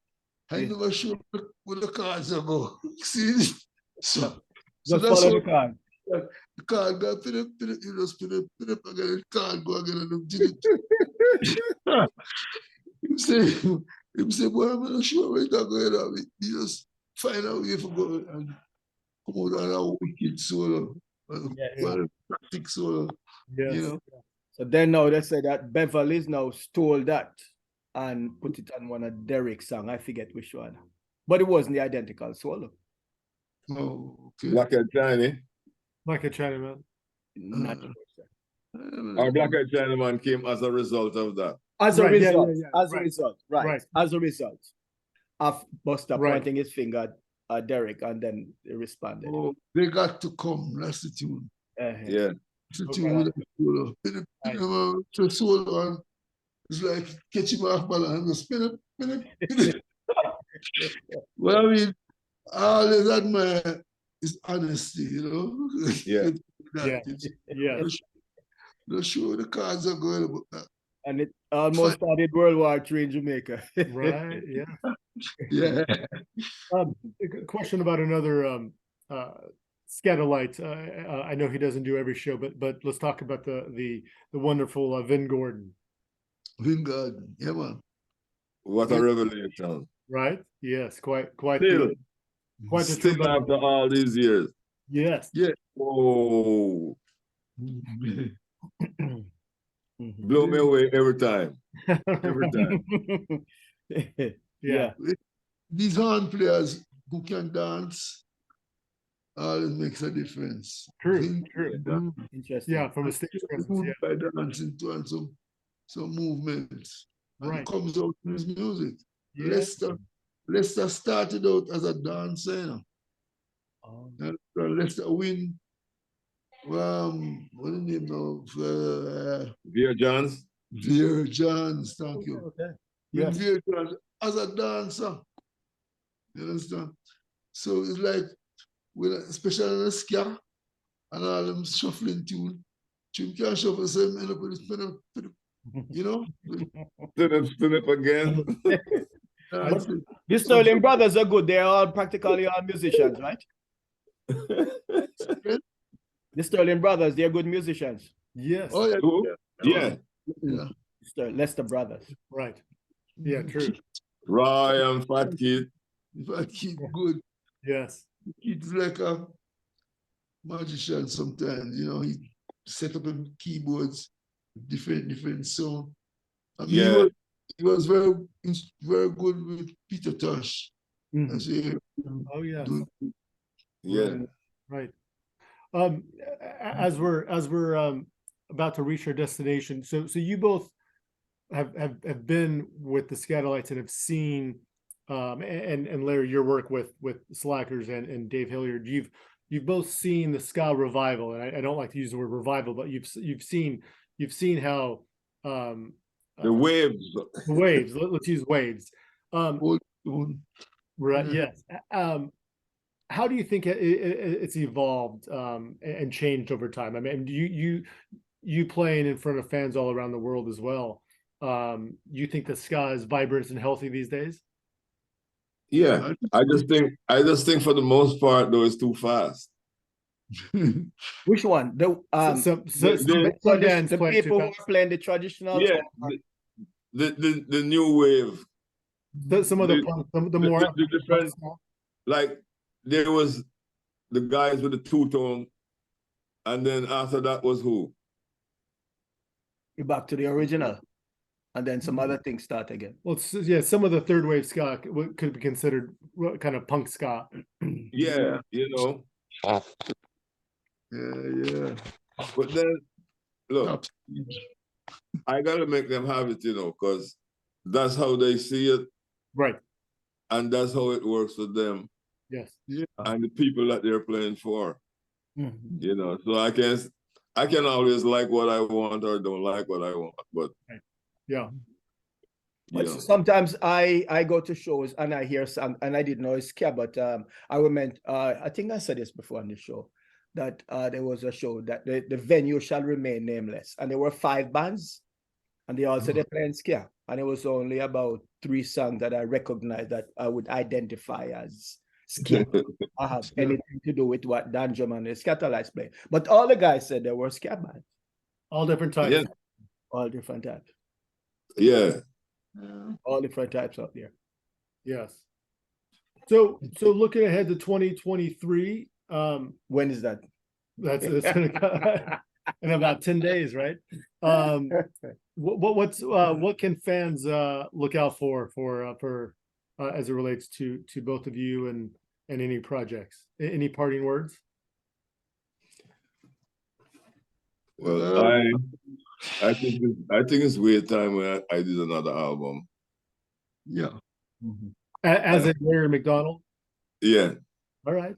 I'm not sure where the cards are go. See, so Just follow the card. The card go pin up, you just pin up again. The card go again and them did it. Him say, boy, I'm not sure where that going on. He just find a way for go and come out on a wicked solo, practical solo. Yes. You know. So then now they say that Beverly's now stole that and put it on one of Derek's song. I forget which one, but it wasn't the identical solo. Oh, okay. Blackhead Chinese. Blackhead Chinaman. Not Our Blackhead Chinaman came as a result of that. As a Right, result, yeah. as a result, right. As a result of Buster pointing his finger at Derek, and then he responded. Oh, they got to come. That's the tune. Yeah. It's the tune with the solo. The solo on. It's like catch him off balance and spin it. Well, I mean, all I admire is honesty, you know? Yeah. Not sure the cards are going about that. And it almost started World War III in Jamaica. Right, yeah. Yeah. A question about another Skatalite. I know he doesn't do every show, but let's talk about the wonderful Vin Gordon. Vin Gordon, yeah, man. What a revelation. Right? Yes, quite Still after all these years. Yes. Yeah. Oh. Blow me away every time. Every time. Yeah. These horn players who can dance, it makes a difference. True. Interesting. Yeah, from a stage presence. Yeah. By dancing to and some movements. And it comes out in his music. Yeah. Lester started out as a dancer, you know. Lester win. What is the name now? Dear Johns. Dear Johns, thank you. Okay. Yeah. Dear Johns as a dancer. You understand? So it's like, especially in the ska and all them shuffling tune. You can't shuffle the same end up with this, you know? Spin up again. The Sterling brothers are good. They're all practically all musicians, right? The Sterling brothers, they're good musicians. Yes. Oh, yeah. Lester brothers. Right. Yeah, true. Roy and Fat Kid. Fat Kid, good. Yes. He's like a magician sometimes, you know. He set up keyboards, different sound. I mean, he was very good with Peter Tosh. Oh yeah. Yeah. Right. As we're about to reach our destination, so you both have been with the Skatalites and have seen and Larry, your work with Slackers and Dave Hillyard, you've both seen the ska revival, and I don't like to use the word revival, but you've seen how the waves. Let's use waves. Right. Yes. How do you think it's evolved and changed over time? I mean, you playing in front of fans all around the world as well. You think the ska is vibrant and healthy these days? Yeah, I just think for the most part though it's too fast. Which one? The Some bands the play people who 2000. are playing the traditional. Yeah, the new wave. Some of the more the different, like there was the guys with the two-tone, and then after that was who? You're back to the original, and then some other things start again. Well, yeah, some of the third wave ska could be considered kind of punk ska. Yeah, you know. Yeah. But then, look, I gotta make them have it, you know, because that's how they see it, Right. and that's how it works for them. Yes. Yeah. And the people that they're playing for. Mhm. You know, so I can always like what I want or don't like what I want, but Yeah. But you know. sometimes I go to shows and I hear some, and I didn't know it's ska, but I think I said this before on the show, that there was a show that the venue shall remain nameless, and there were 5 bands, and they all said they're playing ska, and it was only about 3 songs that I recognized that I would identify as ska. I have anything to do with what Danjum and the Skatalites play, but all the guys said they were ska bands. All different types. Yeah. All different types. Yeah. All different types out there. Yes. So looking ahead to 2023, When is that? that's gonna come in about 10 days, right? What can fans look out for as it relates to both of you and any projects? Any parting words? Well, I think it's weird time when I did another album. Yeah. As in Larry McDonald? Yeah. All right.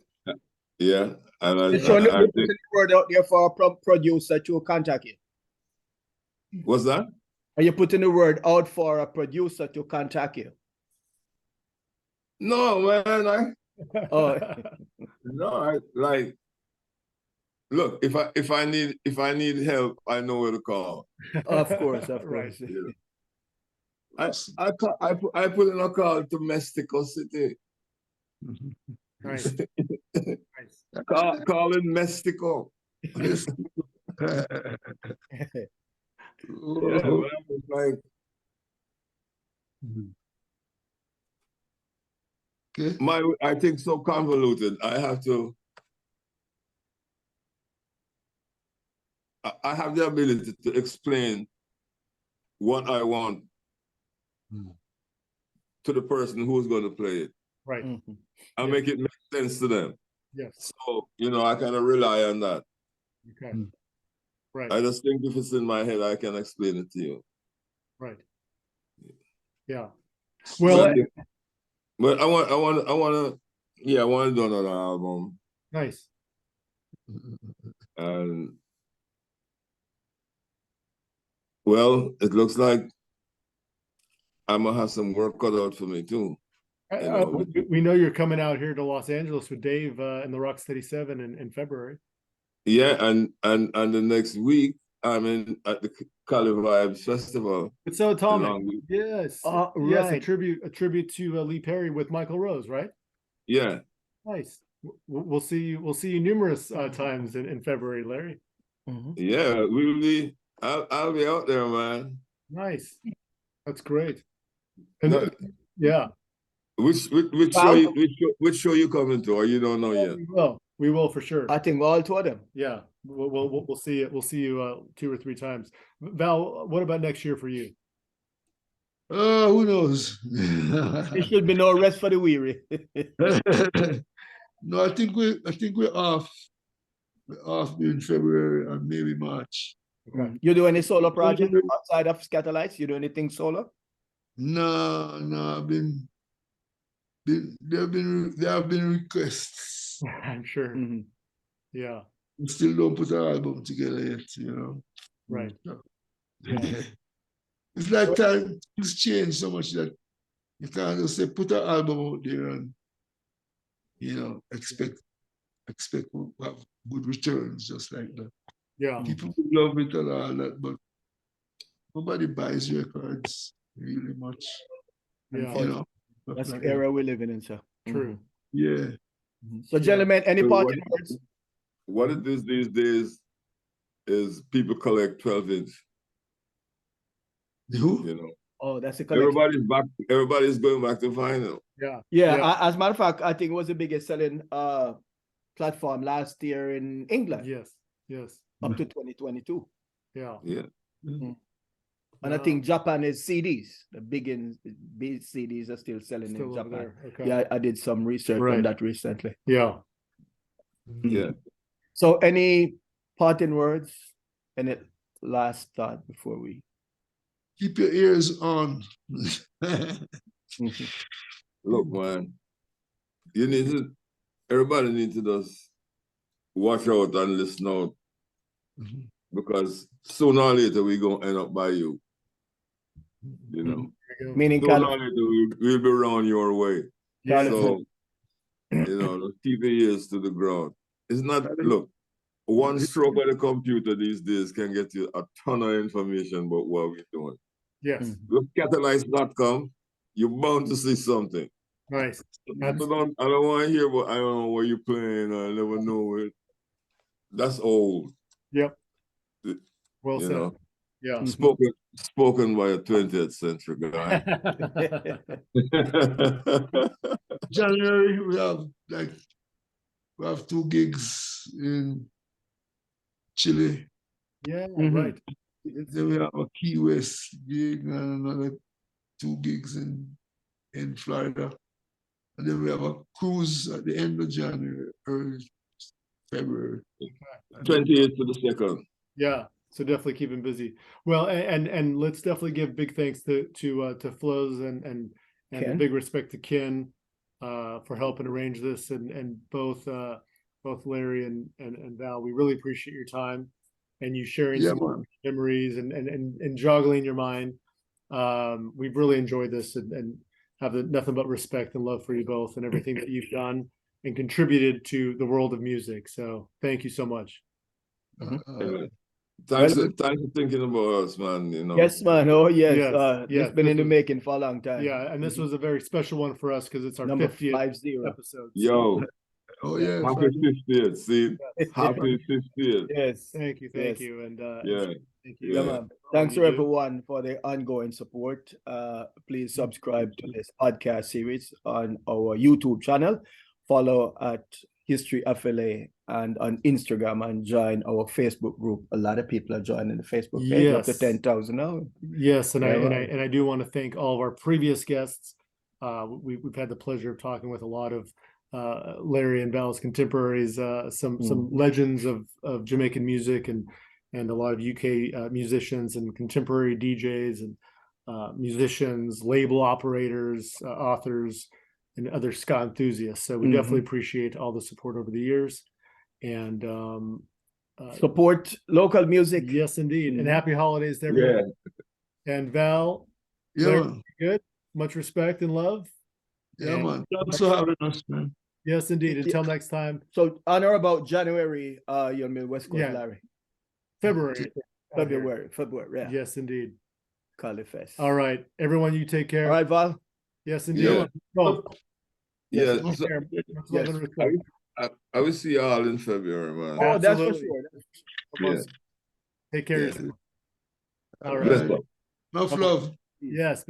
Yeah. And I So think, put the word out there for a producer to contact you. what's that? Are you putting the word out for a producer to contact you? No, man. Oh, Look, if I need help, I know where to call. of course, of Right. course. Yeah. I put in a call to Mexico City. Nice. Call in Mexico. Yeah, man, it's like, Okay. I think so convoluted. I have the ability to explain what I want to the person who's going to play it. Right. And make it make sense to them. Yes. So, I kind of rely on that. Okay. Right. I just think if it's in my head, I can explain it to you. Right. Yeah. Well, but I want to do another album. nice. And well, it looks like I'm gonna have some work cut out for me too. We know you're coming out here to Los Angeles with Dave in the Rocksteady 7 in February. Yeah, and the next week I'm at the Cali Vibes Festival. It's Subatomic. Along with- Yes. Yes, a tribute to Lee Perry with Michael Rose, right? Yeah. Nice. We'll see you numerous times in February, Larry. Yeah, I'll be out there, man. Nice. That's great. And yeah. Which show you coming to, or you don't know yet? We will for sure. I think all 2 of them. Yeah, we'll see it. We'll see you 2 or 3 times. Val, what about next year for you? Who knows? There should be no rest for the weary. No, I think we're off. We're off in February and maybe March. Okay. You do any solo project outside of Skatalites? You do anything solo? No, there have been requests. I'm sure. Yeah. We still don't put an album together yet, Right. It's like time has changed so much that you can't just say put an album out there and expect to have good returns just like that. Yeah. People love it and all that, but nobody buys records really much. Yeah. That's the era we're living in, sir. True. Yeah. So, gentlemen, any parting words? what it is these days is people collect 12-inch. Who? You know, Oh, that's a collection. Everybody's going back to vinyl. Yeah. Yeah, as a matter of fact, I think it was the biggest selling platform last year in England. Yes. Up to 2022. Yeah. And I think Japan is CDs. The big CDs are still selling Still in over Japan. there. Okay. Yeah, I did some research on that recently. Yeah. Yeah. So any parting words? Any last thought before we? Keep your ears on. Look, man, everybody needs to just watch out and listen out, because sooner or later we're going to end up by you. You know, Meaning sooner or later we'll be around your way. So, you know, just keep your ears to the ground. It's not, look, one stroke of the computer these days can get you a ton of information about what we're doing. Yes. With Skatalites.com, you're bound to see something. Nice. I don't want to hear what, I don't know what you're playing, I never know it. That's old. Yep. Well said. Know? Yeah. Spoken by a 20th century guy. January, we have 2 gigs in Chile. Yeah, right. Then we have a Key West gig and another 2 gigs in Florida. And then we have a cruise at the end of January, early February. 28th to the 2nd. Yeah. So definitely keep him busy. Well, and let's definitely give big thanks to Flows and a big respect to Ken for helping arrange this, and both Larry and Val. We really appreciate your time and you sharing some memories and joggling your mind. We've really enjoyed this and have nothing but respect and love for you both and everything that you've done and contributed to the world of music. So thank you so much. Thanks for thinking about us, man. You know. Yes, man. Oh, yes. It's been in the making for a long time. Yeah, and this was a very special one for us because it's our Number 50th 50 episode. Yo. Oh, yeah. Happy 50th. See? Happy 50th. Yes. Thank you. And thank you. Yeah, man. Thanks for everyone for the ongoing support. Please subscribe to this podcast series on our YouTube channel. Follow at History of LA and on Instagram, and join our Facebook group. A lot of people are joining the Facebook page, up to 10,000 now. Yes, and I do want to thank all of our previous guests. We've had the pleasure of talking with a lot of Larry and Val's contemporaries, some legends of Jamaican music, and a lot of UK musicians and contemporary DJs and musicians, label operators, authors, and other ska enthusiasts. So we definitely appreciate all the support over the years, and support local music. Yes, indeed. And happy holidays to everyone. And Val, good. Much respect and love. Yeah, man. Thanks for having us, man. Yes, indeed. Until next time. So on or about January, you're in West Coast, Larry. February. Yeah. Yes, indeed. Cali Fest. All right. Everyone, you take care. All right, Val. Yes, indeed. Yeah. I will see y'all in February, man. Oh, that's for sure. Yeah. Take care. Yeah. All right. Enough love. Yes.